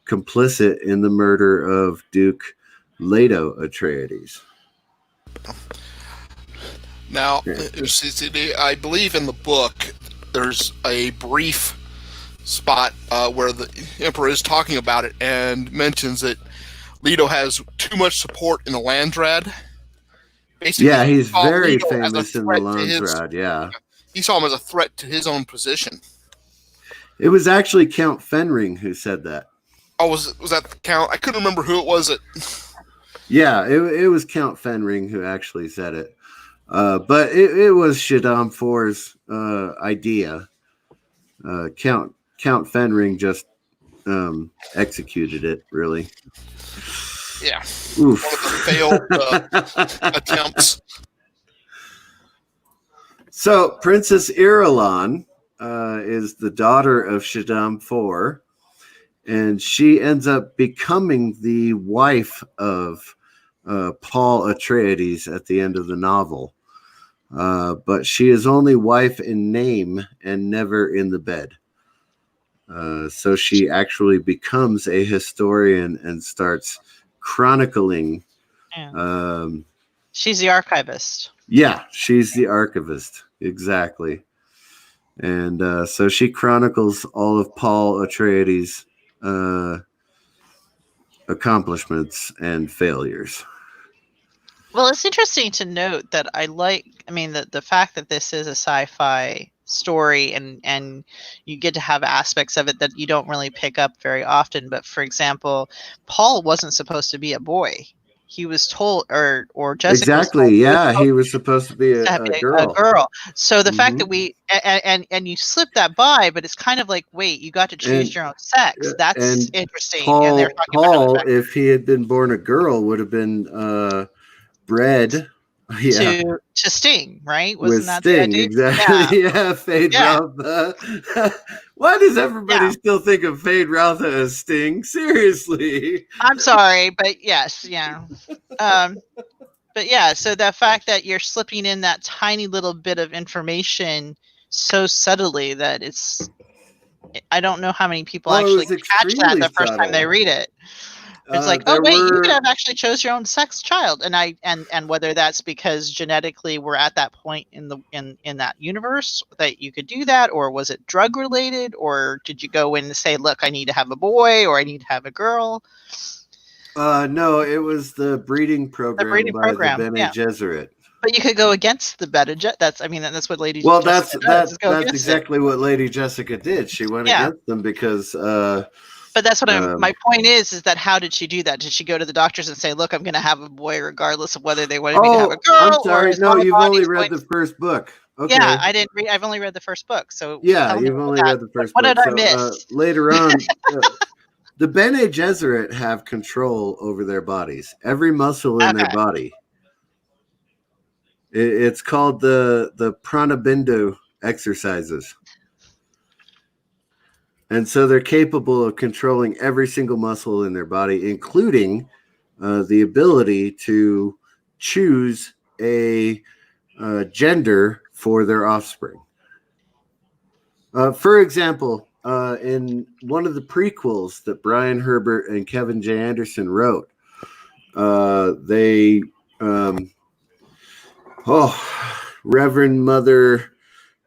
[SPEAKER 2] complicit in the murder of Duke Leto Atreides.
[SPEAKER 5] Now, I believe in the book there's a brief spot where the Emperor is talking about it and mentions that Leto has too much support in the Landrad. Basically,
[SPEAKER 2] Yeah, he's very
[SPEAKER 5] Leto
[SPEAKER 2] famous in the Landrad. Yeah,
[SPEAKER 5] he saw him as a threat to his own position.
[SPEAKER 2] It was actually Count Fenring who said that.
[SPEAKER 5] Oh, was that the Count? I couldn't remember who it was.
[SPEAKER 2] Yeah, it was Count Fenring who actually said it. But it was Shaddam IV's idea. Count Fenring just executed it, really.
[SPEAKER 5] Yeah.
[SPEAKER 2] Oof.
[SPEAKER 5] One of the failed attempts.
[SPEAKER 2] So Princess Irulan is the daughter of Shaddam IV, and she ends up becoming the wife of Paul Atreides at the end of the novel. But she is only wife in name and never in the bed. So she actually becomes a historian and starts chronicling.
[SPEAKER 4] Yeah. She's the archivist.
[SPEAKER 2] Yeah, she's the archivist. Exactly. And so she chronicles all of Paul Atreides' accomplishments and failures.
[SPEAKER 4] Well, it's interesting to note that the fact that this is a sci-fi story and you get to have aspects of it that you don't really pick up very often. But for example, Paul wasn't supposed to be a boy. He was told, or Jessica
[SPEAKER 2] Exactly. He was supposed to be a girl.
[SPEAKER 4] A girl. So the fact that we and you slip that by, but it's kind of like, wait, you got to choose your own sex. That's interesting.
[SPEAKER 2] Paul, if he had been born a girl, would have been bred
[SPEAKER 4] to Sting, right? Wasn't that
[SPEAKER 2] Sting,
[SPEAKER 4] the idea?
[SPEAKER 2] exactly. Yeah, Fade Routha. Why does everybody still think of Fade Routha as Sting? Seriously.
[SPEAKER 4] I'm sorry, but yes, yeah. But yeah, so the fact that you're slipping in that tiny little bit of information so subtly that I don't know how many people actually catch that the first time they read it. It's like, oh wait, you could have actually chose your own sex child, and whether that's because genetically we're at that point in that universe that you could do that, or was it drug related, or did you go in and say, look, I need to have a boy or I need to have a girl?
[SPEAKER 2] No, it was the breeding program by the Bene Gesserit.
[SPEAKER 4] But you could go against the Bene Gesserit. That's what Lady.
[SPEAKER 2] Well,
[SPEAKER 4] Jessica
[SPEAKER 2] that's exactly what Lady Jessica did. She went against them because.
[SPEAKER 4] But that's what my point is that how did she do that? Did she go to the doctors and say, look, I'm going to have a boy regardless of whether they wanted me to have a girl?
[SPEAKER 2] I'm sorry. No, you've only read the first book. Okay.
[SPEAKER 4] Yeah, I didn't read. I've only read the first book. So
[SPEAKER 2] yeah, you've only read the first book.
[SPEAKER 4] What did I miss?
[SPEAKER 2] Later on, the Bene Gesserit have control over their bodies. Every muscle in their body. It's called the Pranabindu exercises. And so they're capable of controlling every single muscle in their body, including the ability to choose a gender for their offspring. For example, in one of the prequels that Brian Herbert and Kevin J. Anderson wrote, Reverend Mother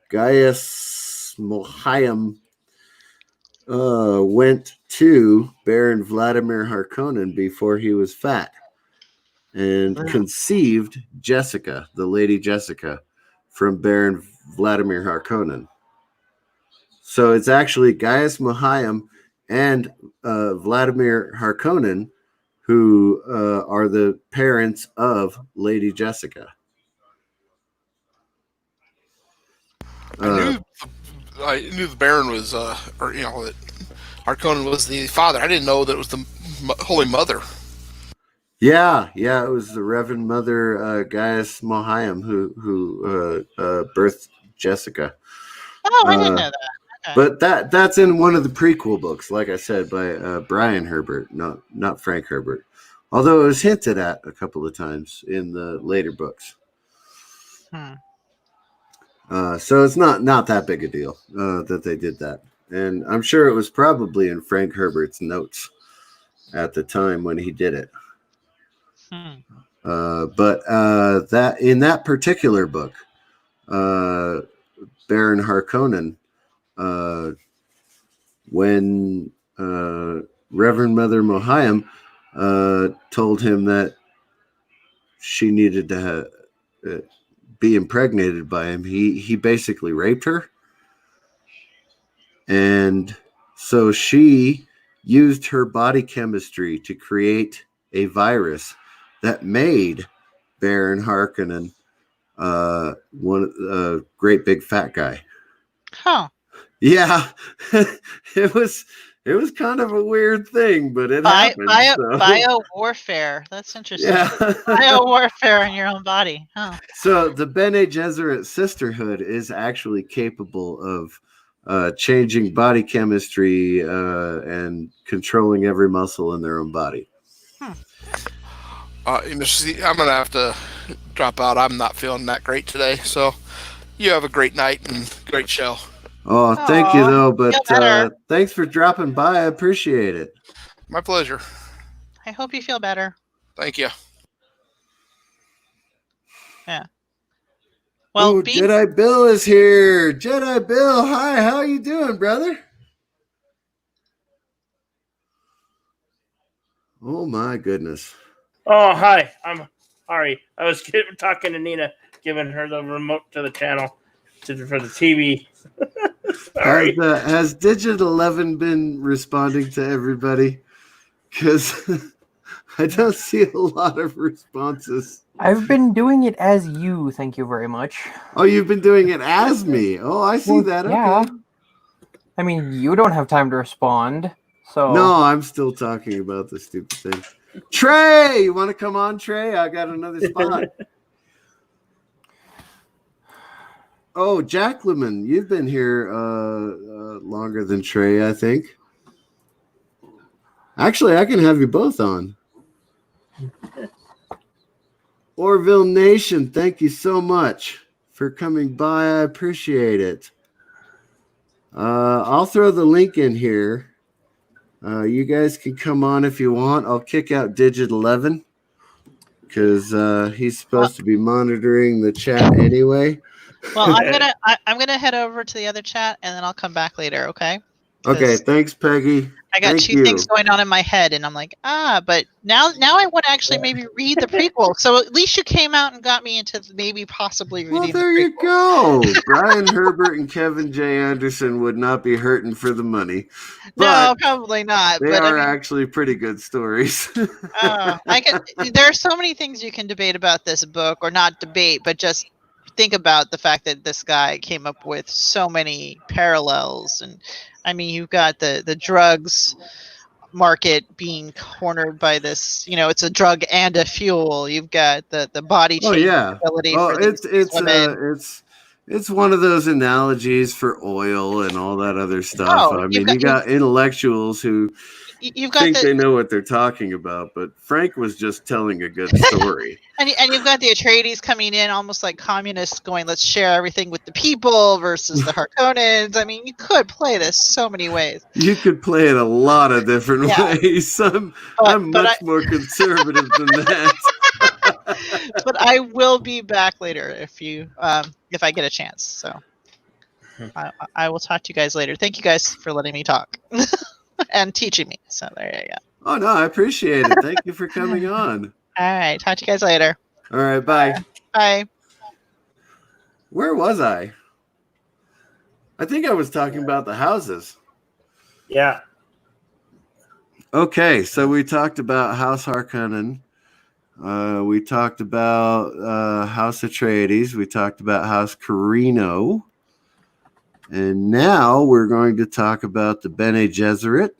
[SPEAKER 2] Gaius Mohayim went to Baron Vladimir Harkonnen before he was fat and conceived Jessica, the Lady Jessica, from Baron Vladimir Harkonnen. So it's actually Gaius Mohayim and Vladimir Harkonnen who are the parents of Lady Jessica.
[SPEAKER 5] I knew the Baron was, that Harkonnen was the father. I didn't know that it was the Holy Mother.
[SPEAKER 2] Yeah, it was the Reverend Mother Gaius Mohayim who birthed Jessica.
[SPEAKER 4] Oh, I didn't know that. Okay.
[SPEAKER 2] But that's in one of the prequel books, like I said, by Brian Herbert, not Frank Herbert. Although it was hinted at a couple of times in the later books. So it's not that big a deal that they did that. And I'm sure it was probably in Frank Herbert's notes at the time when he did it. But that in that particular book, Baron Harkonnen, when Reverend Mother Mohayim told him that she needed to be impregnated by him, he basically raped her. And so she used her body chemistry to create a virus that made Baron Harkonnen one great big fat guy.
[SPEAKER 4] Huh.
[SPEAKER 2] Yeah. It was kind of a weird thing, but it happened.
[SPEAKER 4] Bio warfare. That's interesting.
[SPEAKER 2] Yeah.
[SPEAKER 4] Bio warfare in your own body. Huh.
[SPEAKER 2] So the Bene Gesserit sisterhood is actually capable of changing body chemistry and controlling every muscle in their own body.
[SPEAKER 5] I'm going to have to drop out. I'm not feeling that great today. So you have a great night and great show.
[SPEAKER 2] Oh, thank you, though. But thanks for dropping by. I appreciate it.
[SPEAKER 5] My pleasure.
[SPEAKER 4] I hope you feel better.
[SPEAKER 5] Thank you.
[SPEAKER 4] Yeah. Well,
[SPEAKER 2] Jedi Bill is here. Jedi Bill, hi. How you doing, brother? Oh, my goodness.
[SPEAKER 6] Oh, hi. I'm Ari. I was talking to Nina, giving her the remote to the channel for the TV. Sorry.
[SPEAKER 2] Has Digit 11 been responding to everybody? Because I don't see a lot of responses.
[SPEAKER 3] I've been doing it as you, thank you very much.
[SPEAKER 2] Oh, you've been doing it as me. Oh, I see that.
[SPEAKER 3] Yeah.
[SPEAKER 2] Okay.
[SPEAKER 3] I mean, you don't have time to respond, so...
[SPEAKER 2] No, I'm still talking about the stupid thing. Trey! You want to come on, Trey? I got another spot. Oh, Jack Lemon, you've been here longer than Trey, I think. Actually, I can have you both on. Orville Nation, thank you so much for coming by. I appreciate it. I'll throw the link in here. You guys can come on if you want. I'll kick out Digit 11 because he's supposed to be monitoring the chat anyway.
[SPEAKER 4] Well, I'm gonna head over to the other chat and then I'll come back later. Okay.
[SPEAKER 2] Okay. Thanks, Peggy.
[SPEAKER 4] I got two things going on in my head, and I'm like, but now I want to actually maybe read the prequel. So at least you came out and got me into maybe possibly reading.
[SPEAKER 2] Well, there you go. Brian Herbert and Kevin J. Anderson would not be hurting for the money.
[SPEAKER 4] No, probably not.
[SPEAKER 2] They are actually pretty good stories.
[SPEAKER 4] There are so many things you can debate about this book, or not debate, but just think about the fact that this guy came up with so many parallels. And I mean, you've got the drugs market being cornered by this, it's a drug and a fuel. You've got the body change ability for these women.
[SPEAKER 2] it's one of those analogies for oil and all that other stuff.
[SPEAKER 4] Oh,
[SPEAKER 2] I mean, you got intellectuals who
[SPEAKER 4] you've got
[SPEAKER 2] think they know what they're talking about, but Frank was just telling a good story.
[SPEAKER 4] and you've got the Atreides coming in almost like communists going, let's share everything with the people versus the Harkonnens. I mean, you could play this so many ways.
[SPEAKER 2] You could play it a lot of different ways. I'm much more conservative than that.
[SPEAKER 4] But I will be back later if I get a chance. So I will talk to you guys later. Thank you guys for letting me talk and teaching me. So there you go.
[SPEAKER 2] Oh no, I appreciate it. Thank you for coming on.
[SPEAKER 4] All right, talk to you guys later.
[SPEAKER 2] All right, bye.
[SPEAKER 4] Bye.
[SPEAKER 2] Where was I? I think I was talking about the houses.
[SPEAKER 6] Yeah.
[SPEAKER 2] Okay, so we talked about House Harkonnen. We talked about House Atreides. We talked about House Carino. And now we're going to talk about the Bene Gesserit.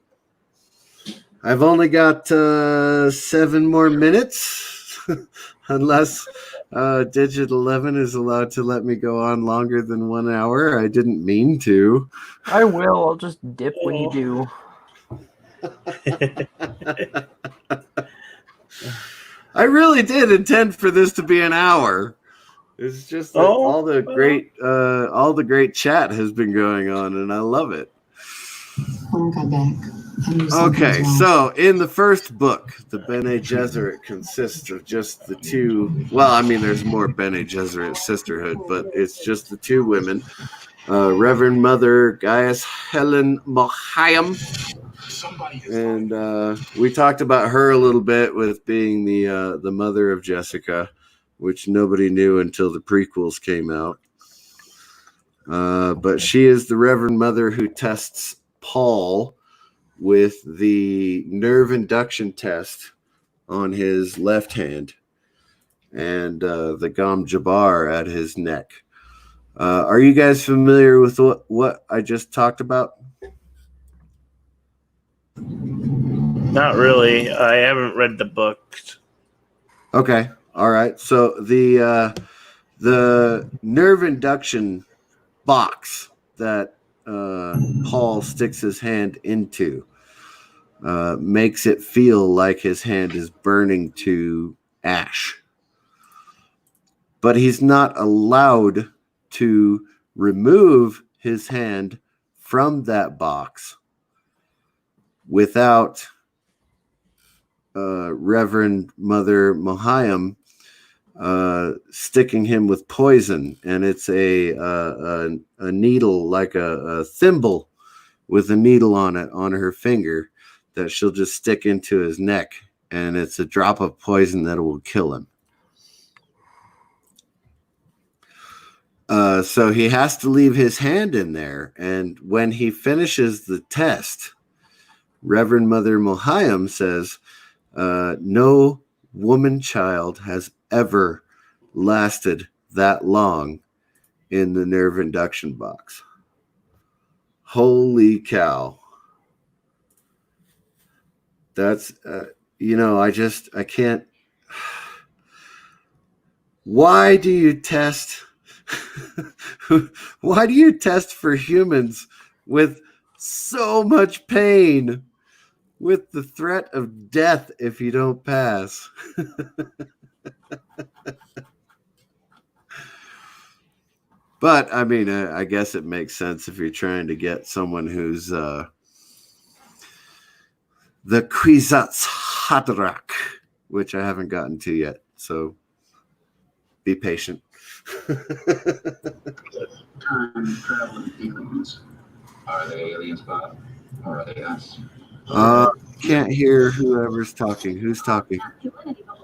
[SPEAKER 2] I've only got 7 more minutes, unless Digit 11 is allowed to let me go on longer than 1 hour. I didn't mean to.
[SPEAKER 3] I will. I'll just dip when you do.
[SPEAKER 2] I really did intend for this to be an hour. It's just that all the great chat has been going on, and I love it.
[SPEAKER 7] When I got back, I knew something
[SPEAKER 2] Okay,
[SPEAKER 7] was wrong.
[SPEAKER 2] so in the first book, the Bene Gesserit consists of just the two. Well, I mean, there's more Bene Gesserit sisterhood, but it's just the 2 women, Reverend Mother Gaius Helen Mohiam. And we talked about her a little bit with being the mother of Jessica, which nobody knew until the prequels came out. But she is the Reverend Mother who tests Paul with the nerve induction test on his left hand and the Gom Jabbar at his neck. Are you guys familiar with what I just talked about?
[SPEAKER 6] Not really. I haven't read the books.
[SPEAKER 2] Okay. All right. So the nerve induction box that Paul sticks his hand into makes it feel like his hand is burning to ash. But he's not allowed to remove his hand from that box without Reverend Mother Mohiam sticking him with poison, and it's a needle, like a thimble with a needle on it on her finger that she'll just stick into his neck, and it's a drop of poison that will kill him. So he has to leave his hand in there, and when he finishes the test, Reverend Mother Mohiam says, no woman child has ever lasted that long in the nerve induction box. Holy cow. That's, I can't. Why do you test? Why do you test for humans with so much pain, with the threat of death if you don't pass? But I mean, I guess it makes sense if you're trying to get someone who's the Kwisatz Haderach, which I haven't gotten to yet. So be patient.
[SPEAKER 8] Time traveling aliens. Are they aliens, Bob? Or are they us?
[SPEAKER 2] Can't hear whoever's talking. Who's talking?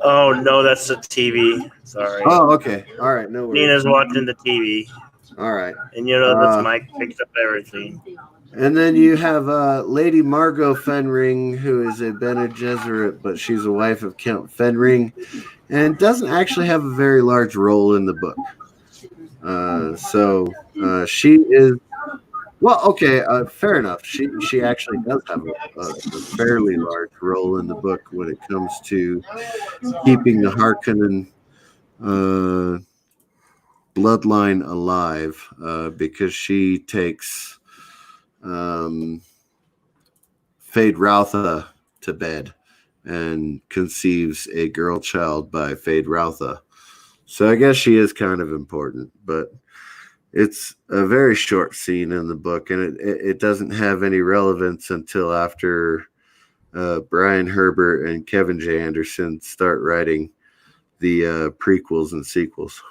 [SPEAKER 6] Oh, no, that's the TV. Sorry.
[SPEAKER 2] Oh, okay. All right. No worries.
[SPEAKER 6] Nina's watching the TV.
[SPEAKER 2] All right.
[SPEAKER 6] And this mic picks up everything.
[SPEAKER 2] And then you have Lady Margot Fenring, who is a Bene Gesserit, but she's a wife of Count Fenring, and doesn't actually have a very large role in the book. So she is, well, okay, fair enough. She actually does have a fairly large role in the book when it comes to keeping the Harkonnen bloodline alive because she takes Fade Routha to bed and conceives a girl child by Fade Routha. So I guess she is kind of important, but it's a very short scene in the book, and it doesn't have any relevance until after Brian Herbert and Kevin J. Anderson start writing the prequels and sequels.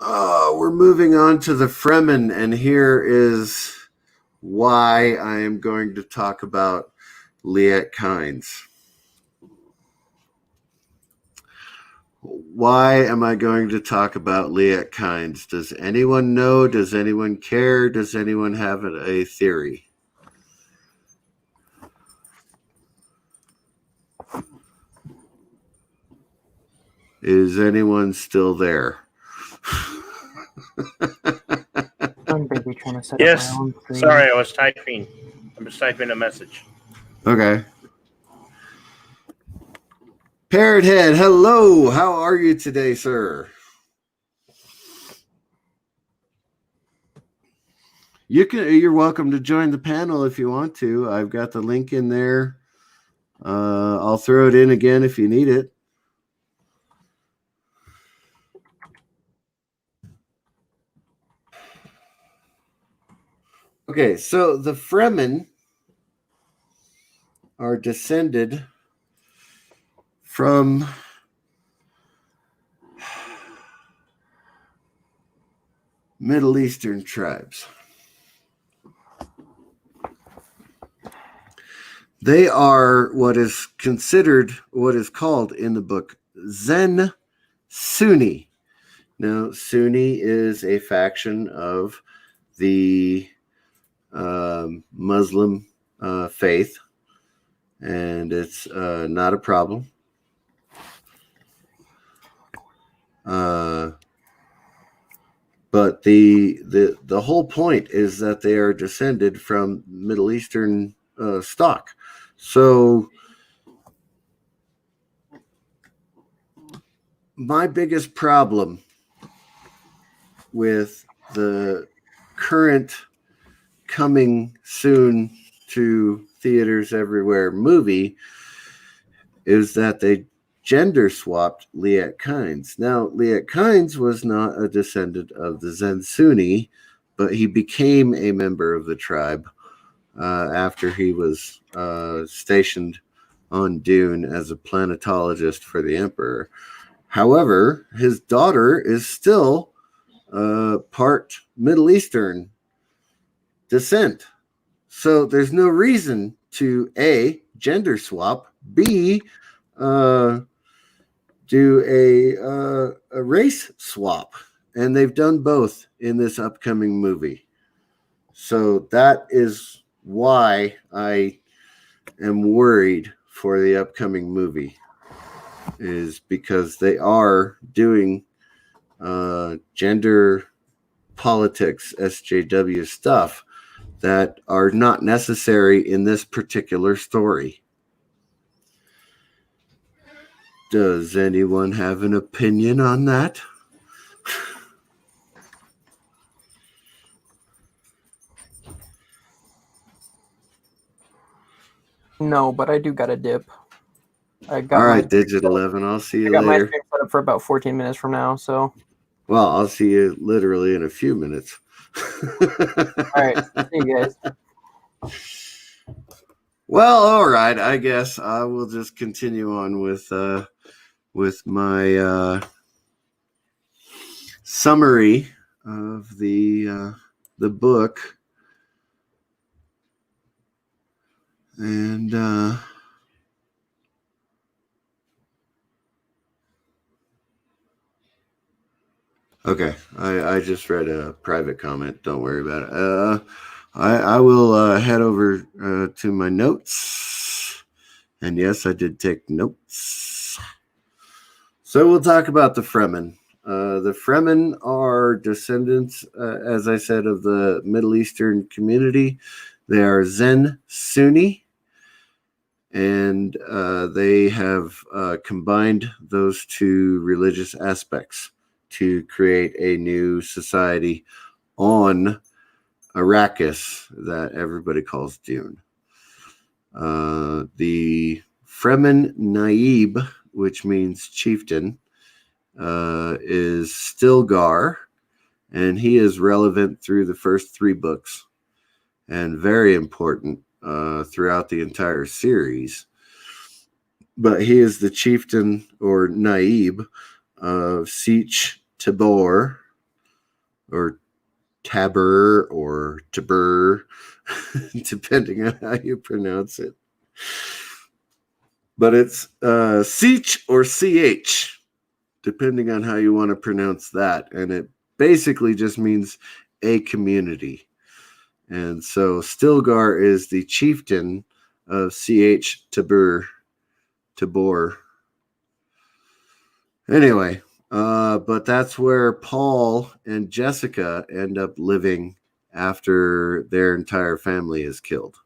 [SPEAKER 2] We're moving on to the Fremen, and here is why I am going to talk about Liet Kynes. Why am I going to talk about Liet Kynes? Does anyone know? Does anyone care? Does anyone have a theory? Is anyone still there?
[SPEAKER 3] I'm busy trying to set
[SPEAKER 6] Yes.
[SPEAKER 3] up my own screen.
[SPEAKER 6] Sorry, I was typing. I'm just typing a message.
[SPEAKER 2] Okay. Parrot Head, hello. How are you today, sir? You're welcome to join the panel if you want to. I've got the link in there. I'll throw it in again if you need it. Okay, so the Fremen are descended from Middle Eastern tribes. They are what is called in the book Zen Sunni. Now, Sunni is a faction of the Muslim faith, and it's not a problem. But the whole point is that they are descended from Middle Eastern stock. So my biggest problem with the current coming soon to theaters everywhere movie is that they gender swapped Liet Kynes. Now, Liet Kynes was not a descendant of the Zen Sunni, but he became a member of the tribe after he was stationed on Dune as a planetologist for the Emperor. However, his daughter is still part Middle Eastern descent. So there's no reason to A, gender swap, B, do a race swap. And they've done both in this upcoming movie. So that is why I am worried for the upcoming movie, is because they are doing gender politics, SJW stuff that are not necessary in this particular story. Does anyone have an opinion on that?
[SPEAKER 3] No, but I do got a dip.
[SPEAKER 2] All right, Digit 11. I'll see you later.
[SPEAKER 3] I got my stream set up for about 14 minutes from now, so.
[SPEAKER 2] Well, I'll see you literally in a few minutes.
[SPEAKER 3] All right, see you guys.
[SPEAKER 2] Well, all right. I guess I will just continue on with my summary of the book, and okay. I just read a private comment. Don't worry about it. I will head over to my notes. And yes, I did take notes. So we'll talk about the Fremen. The Fremen are descendants, as I said, of the Middle Eastern community. They are Zen Sunni. and they have combined those two religious aspects to create a new society on Arrakis that everybody calls Dune. The Fremen Naib, which means chieftain, is Stilgar, and he is relevant through the first 3 books and very important throughout the entire series. But he is the chieftain or Naib of Sietch Tabor, or Tabur, or Tabur, depending on how you pronounce it. But it's Sietch or CH, depending on how you want to pronounce that. And it basically just means a community. And so Stilgar is the chieftain of CH Tabor. Anyway, but that's where Paul and Jessica end up living after their entire family is killed.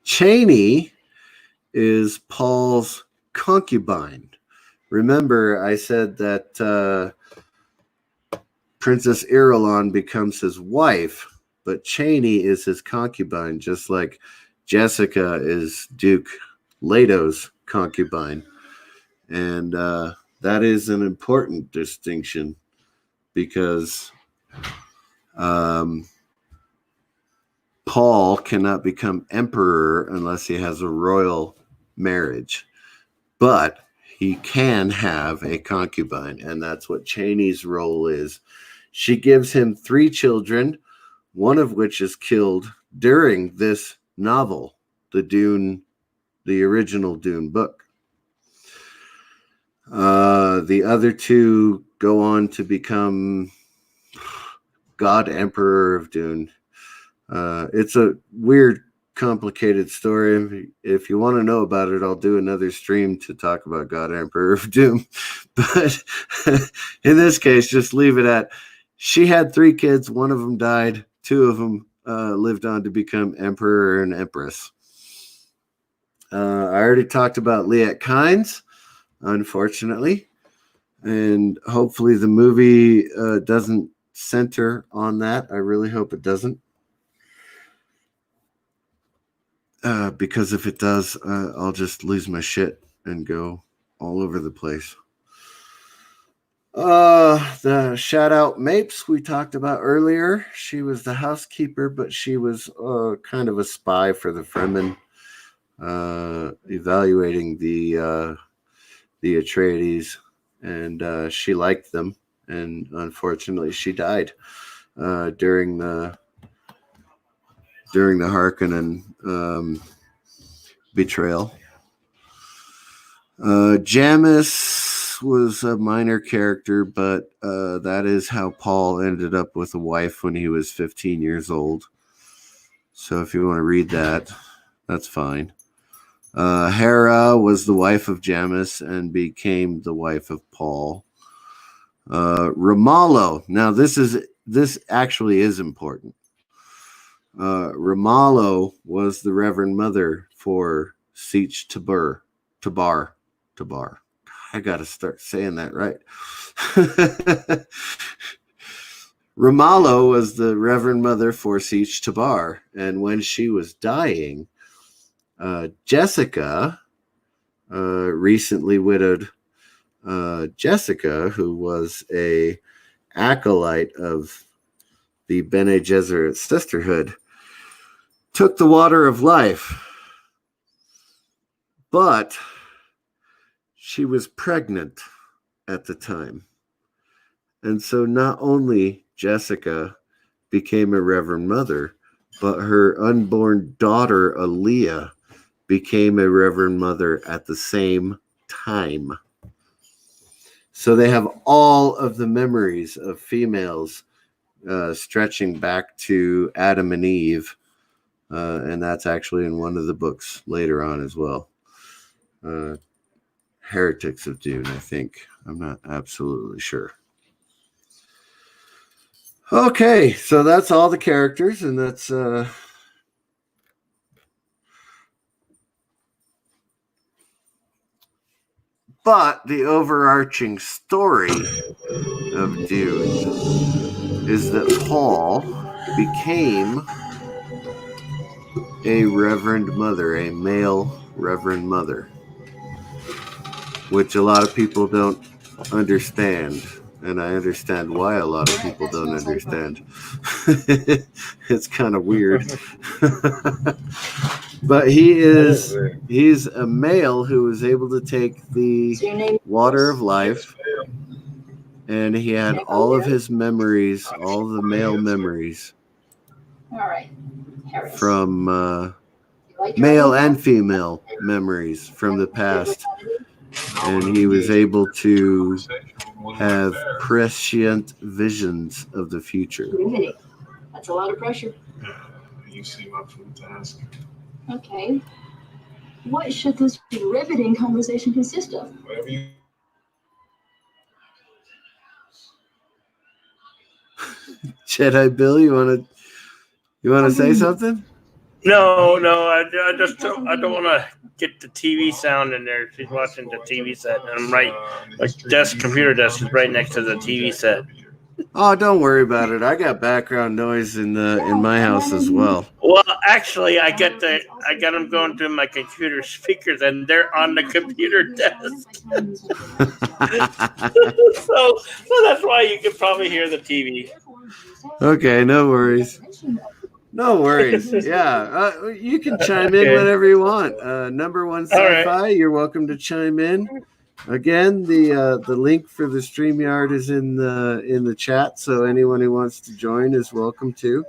[SPEAKER 2] Chani is Paul's concubine. Remember, I said that Princess Irulan becomes his wife, but Chani is his concubine, just like Jessica is Duke Leto's concubine. And that is an important distinction because Paul cannot become emperor unless he has a royal marriage. But he can have a concubine, and that's what Chani's role is. She gives him 3 children, one of which is killed during this novel, the original Dune book. The other 2 go on to become God Emperor of Dune. It's a weird, complicated story. If you want to know about it, I'll do another stream to talk about God Emperor of Doom. But in this case, just leave it at, she had 3 kids. One of them died. 2 of them lived on to become Emperor and Empress. I already talked about Liet Kynes, unfortunately. And hopefully the movie doesn't center on that. I really hope it doesn't. Because if it does, I'll just lose my shit and go all over the place. The shout out Mapes we talked about earlier. She was the housekeeper, but she was kind of a spy for the Fremen, evaluating the Atreides, and she liked them, and unfortunately she died during the Harkonnen betrayal. Jamis was a minor character, but that is how Paul ended up with a wife when he was 15 years old. So if you want to read that, that's fine. Hera was the wife of Jamis and became the wife of Paul. Ramallo. Now this actually is important. Ramallo was the Reverend Mother for Sietch Tabor. I gotta start saying that right. Ramallo was the Reverend Mother for Sietch Tabor, and when she was dying, Jessica, recently widowed Jessica, who was a acolyte of the Bene Gesserit Sisterhood, took the water of life, but she was pregnant at the time. And so not only Jessica became a Reverend Mother, but her unborn daughter, Aaliyah, became a Reverend Mother at the same time. So they have all of the memories of females stretching back to Adam and Eve. And that's actually in one of the books later on as well. Heretics of Dune, I think. I'm not absolutely sure. Okay, so that's all the characters, and that's But the overarching story of Dune is that Paul became a Reverend Mother, a male Reverend Mother, which a lot of people don't understand. And I understand why a lot of people don't understand. It's kind of weird. But he's a male who was able to take the water of life, and he had all of his memories, all of the male memories from male and female memories from the past. And he was able to have prescient visions of the future.
[SPEAKER 7] That's a lot of pressure.
[SPEAKER 8] You seem up for the task.
[SPEAKER 7] Okay. What should this riveting conversation consist of?
[SPEAKER 8] Whatever you.
[SPEAKER 2] Jedi Bill, you want to say something?
[SPEAKER 6] No, I don't want to get the TV sound in there. She's watching the TV set, and I'm right. My computer desk is right next to the TV set.
[SPEAKER 2] Oh, don't worry about it. I got background noise in my house as well.
[SPEAKER 6] Well, actually, I got them going through my computer speakers, and they're on the computer desk. so that's why you can probably hear the TV.
[SPEAKER 2] Okay, no worries. No worries. Yeah, you can chime in whenever you want. Number one sci-fi, right. You're welcome to chime in. Again, the link for the StreamYard is in the chat, so anyone who wants to join is welcome to.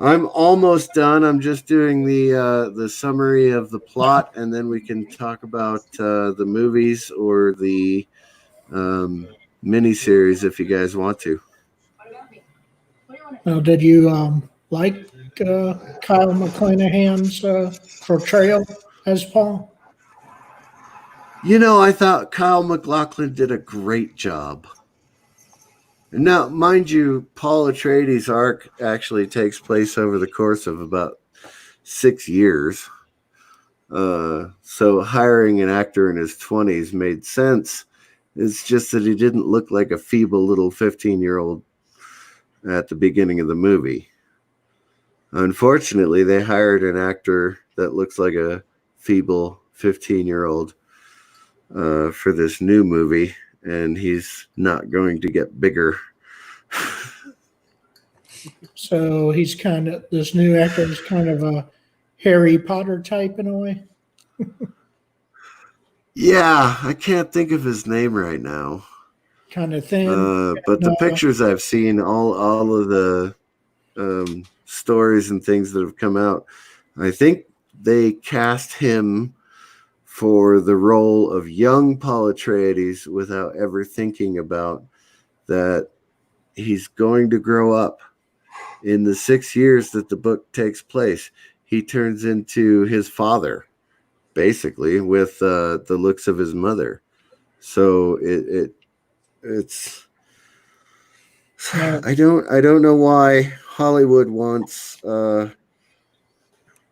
[SPEAKER 2] I'm almost done. I'm just doing the summary of the plot, and then we can talk about the movies or the miniseries if you guys want to.
[SPEAKER 9] Now, did you like Kyle MacLachlan's portrayal as Paul?
[SPEAKER 2] I thought Kyle MacLachlan did a great job. Now, mind you, Paul Atreides' arc actually takes place over the course of about 6 years. So hiring an actor in his 20s made sense. It's just that he didn't look like a feeble little 15-year-old at the beginning of the movie. Unfortunately, they hired an actor that looks like a feeble 15-year-old for this new movie, and he's not going to get bigger.
[SPEAKER 9] So this new actor is kind of a Harry Potter type in a way.
[SPEAKER 2] Yeah, I can't think of his name right now.
[SPEAKER 9] Kind of thin.
[SPEAKER 2] But the pictures I've seen, all of the stories and things that have come out, I think they cast him for the role of young Paul Atreides without ever thinking about that he's going to grow up. In the 6 years that the book takes place, he turns into his father, basically, with the looks of his mother. So it's I don't know why Hollywood wants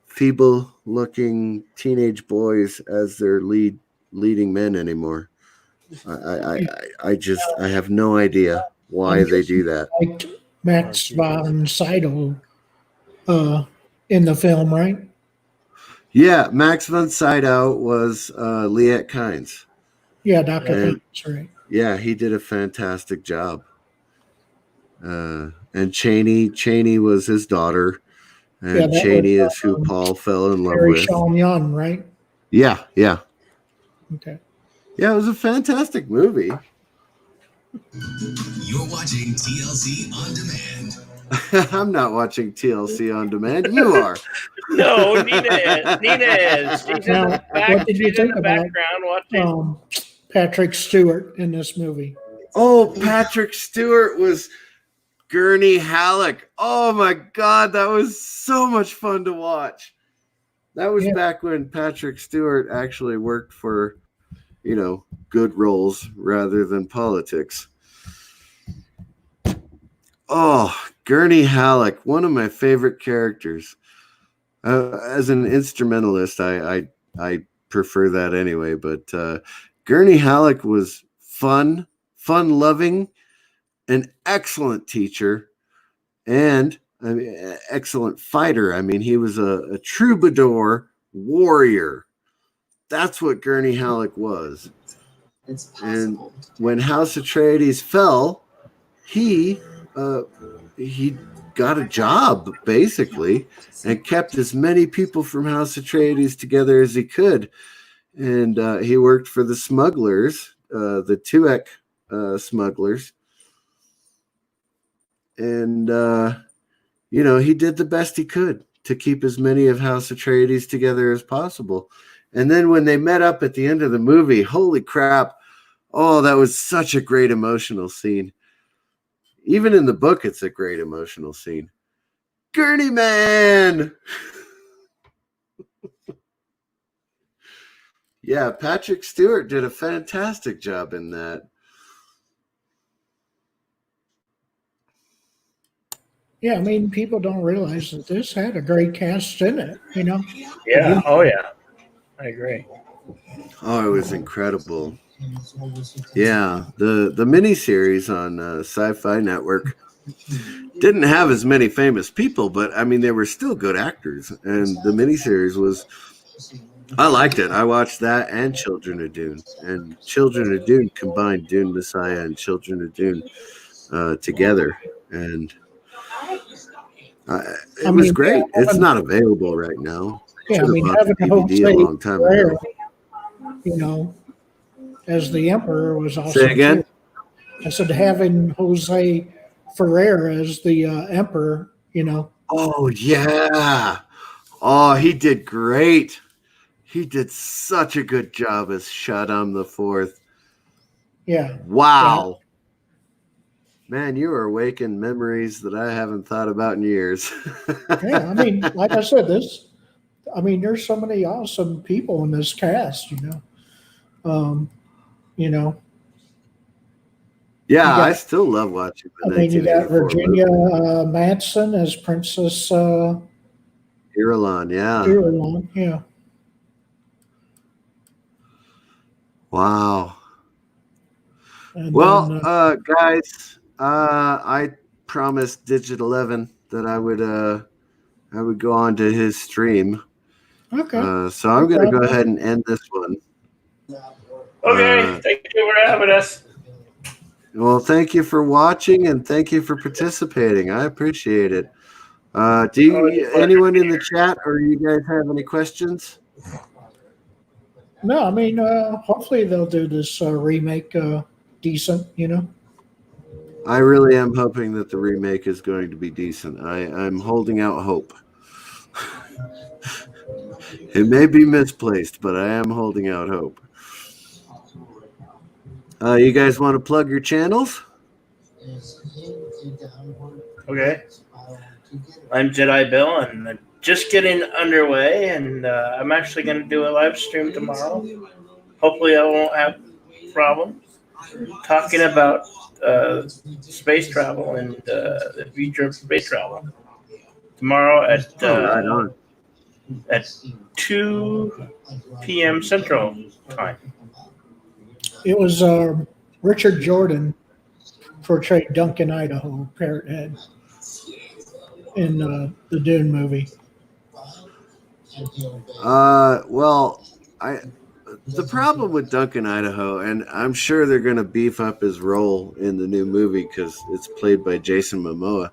[SPEAKER 2] feeble-looking teenage boys as their leading men anymore. I have no idea why they do that.
[SPEAKER 9] Like Max von Sydow in the film, right?
[SPEAKER 2] Yeah, Max von Sydow was Liet Kynes.
[SPEAKER 9] Yeah, Dr. Kynes, right.
[SPEAKER 2] Yeah, he did a fantastic job. And Cheney was his daughter. And Cheney is who Paul fell in love with.
[SPEAKER 9] Sean Young, right?
[SPEAKER 2] Yeah.
[SPEAKER 9] Okay.
[SPEAKER 2] Yeah, it was a fantastic movie.
[SPEAKER 10] You're watching TLC On Demand.
[SPEAKER 2] I'm not watching TLC On Demand. You are.
[SPEAKER 6] No, Nina is. She's
[SPEAKER 9] Now, what did you think about
[SPEAKER 6] watching
[SPEAKER 9] Patrick Stewart in this movie?
[SPEAKER 2] Oh, Patrick Stewart was Gurney Halleck. Oh my God, that was so much fun to watch. That was back when Patrick Stewart actually worked for, good roles rather than politics. Oh, Gurney Halleck, one of my favorite characters. As an instrumentalist, I prefer that anyway. But Gurney Halleck was fun-loving, an excellent teacher, and excellent fighter. I mean, he was a troubadour warrior. That's what Gurney Halleck was. And when House Atreides fell, he got a job basically and kept as many people from House Atreides together as he could. And he worked for the smugglers, the Tuek smugglers. And, he did the best he could to keep as many of House Atreides together as possible. And then when they met up at the end of the movie, holy crap. Oh, that was such a great emotional scene. Even in the book, it's a great emotional scene. Gurney Man! Yeah, Patrick Stewart did a fantastic job in that.
[SPEAKER 9] Yeah, I mean, people don't realize that this had a great cast in it,
[SPEAKER 6] Yeah. Oh, yeah. I agree.
[SPEAKER 2] Oh, it was incredible. Yeah, the miniseries on Sci-Fi Network didn't have as many famous people, but I mean, they were still good actors. And the miniseries was, I liked it. I watched that and Children of Dune. And Children of Dune combined Dune Messiah and Children of Dune together. And it was great. It's not available right now.
[SPEAKER 9] Yeah, I mean, having
[SPEAKER 2] DVD a long time ago.
[SPEAKER 9] As the Emperor was awesome.
[SPEAKER 2] Say again?
[SPEAKER 9] Too. I said having Jose Ferrer as the Emperor,
[SPEAKER 2] Oh, yeah. Oh, he did great. He did such a good job as Shaddam the Fourth.
[SPEAKER 9] Yeah.
[SPEAKER 2] Wow. Yeah. Man, you are awakening memories that I haven't thought about in years.
[SPEAKER 9] Yeah, I mean, like I said, there's so many awesome people in this cast,
[SPEAKER 2] Yeah, I still love watching the 1984
[SPEAKER 9] you got Virginia
[SPEAKER 2] movie.
[SPEAKER 9] Madsen as Princess
[SPEAKER 2] Irulan, yeah.
[SPEAKER 9] Irulan, yeah.
[SPEAKER 2] Wow.
[SPEAKER 9] And
[SPEAKER 2] well, guys, I promised Digit 11 that I would go on to his stream.
[SPEAKER 9] Okay.
[SPEAKER 2] So I'm going to go ahead and end this one.
[SPEAKER 6] Okay, thank you for having us.
[SPEAKER 2] Well, thank you for watching and thank you for participating. I appreciate it. Anyone in the chat or you guys have any questions?
[SPEAKER 9] No, I mean, hopefully they'll do this remake decent,
[SPEAKER 2] I really am hoping that the remake is going to be decent. I'm holding out hope. It may be misplaced, but I am holding out hope. You guys want to plug your channels?
[SPEAKER 6] Okay. I'm Jedi Bill, and I'm just getting underway, and I'm actually going to do a live stream tomorrow. Hopefully I won't have problems. Talking about space travel and the future of space travel. Tomorrow at 2 p.m. Central Time.
[SPEAKER 9] It was Richard Jordan portrayed Duncan Idaho, Parrot Head, in the Dune movie.
[SPEAKER 2] Well, the problem with Duncan Idaho, and I'm sure they're going to beef up his role in the new movie because it's played by Jason Momoa.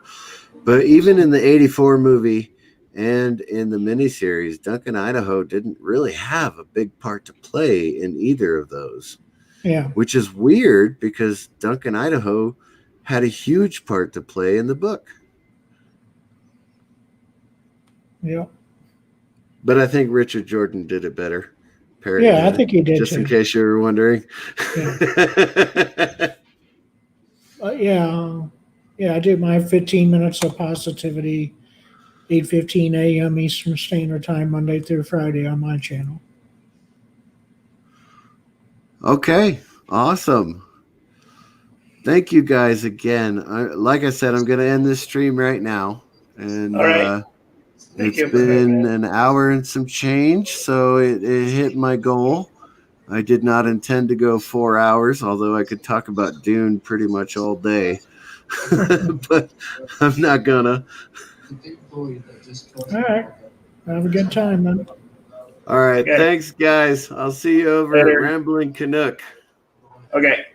[SPEAKER 2] But even in the 84 movie and in the miniseries, Duncan Idaho didn't really have a big part to play in either of those.
[SPEAKER 9] Yeah.
[SPEAKER 2] Which is weird because Duncan Idaho had a huge part to play in the book.
[SPEAKER 9] Yeah.
[SPEAKER 2] But I think Richard Jordan did it better.
[SPEAKER 9] I think he did
[SPEAKER 2] just
[SPEAKER 9] too.
[SPEAKER 2] In case you were wondering.
[SPEAKER 9] Yeah, I did my 15 minutes of positivity, 8:15 a.m. Eastern Standard Time, Monday through Friday on my channel.
[SPEAKER 2] Okay, awesome. Thank you guys again. Like I said, I'm going to end this stream right now. And
[SPEAKER 6] all right. Thank
[SPEAKER 2] It's
[SPEAKER 6] you.
[SPEAKER 2] been an hour and some change, so it hit my goal. I did not intend to go 4 hours, although I could talk about Dune pretty much all day. But I'm not gonna.
[SPEAKER 9] All right. Have a good time, man.
[SPEAKER 2] All right.
[SPEAKER 6] Okay.
[SPEAKER 2] Thanks, guys. I'll see you over at
[SPEAKER 6] Later.
[SPEAKER 2] Rambling Canuck.
[SPEAKER 6] Okay.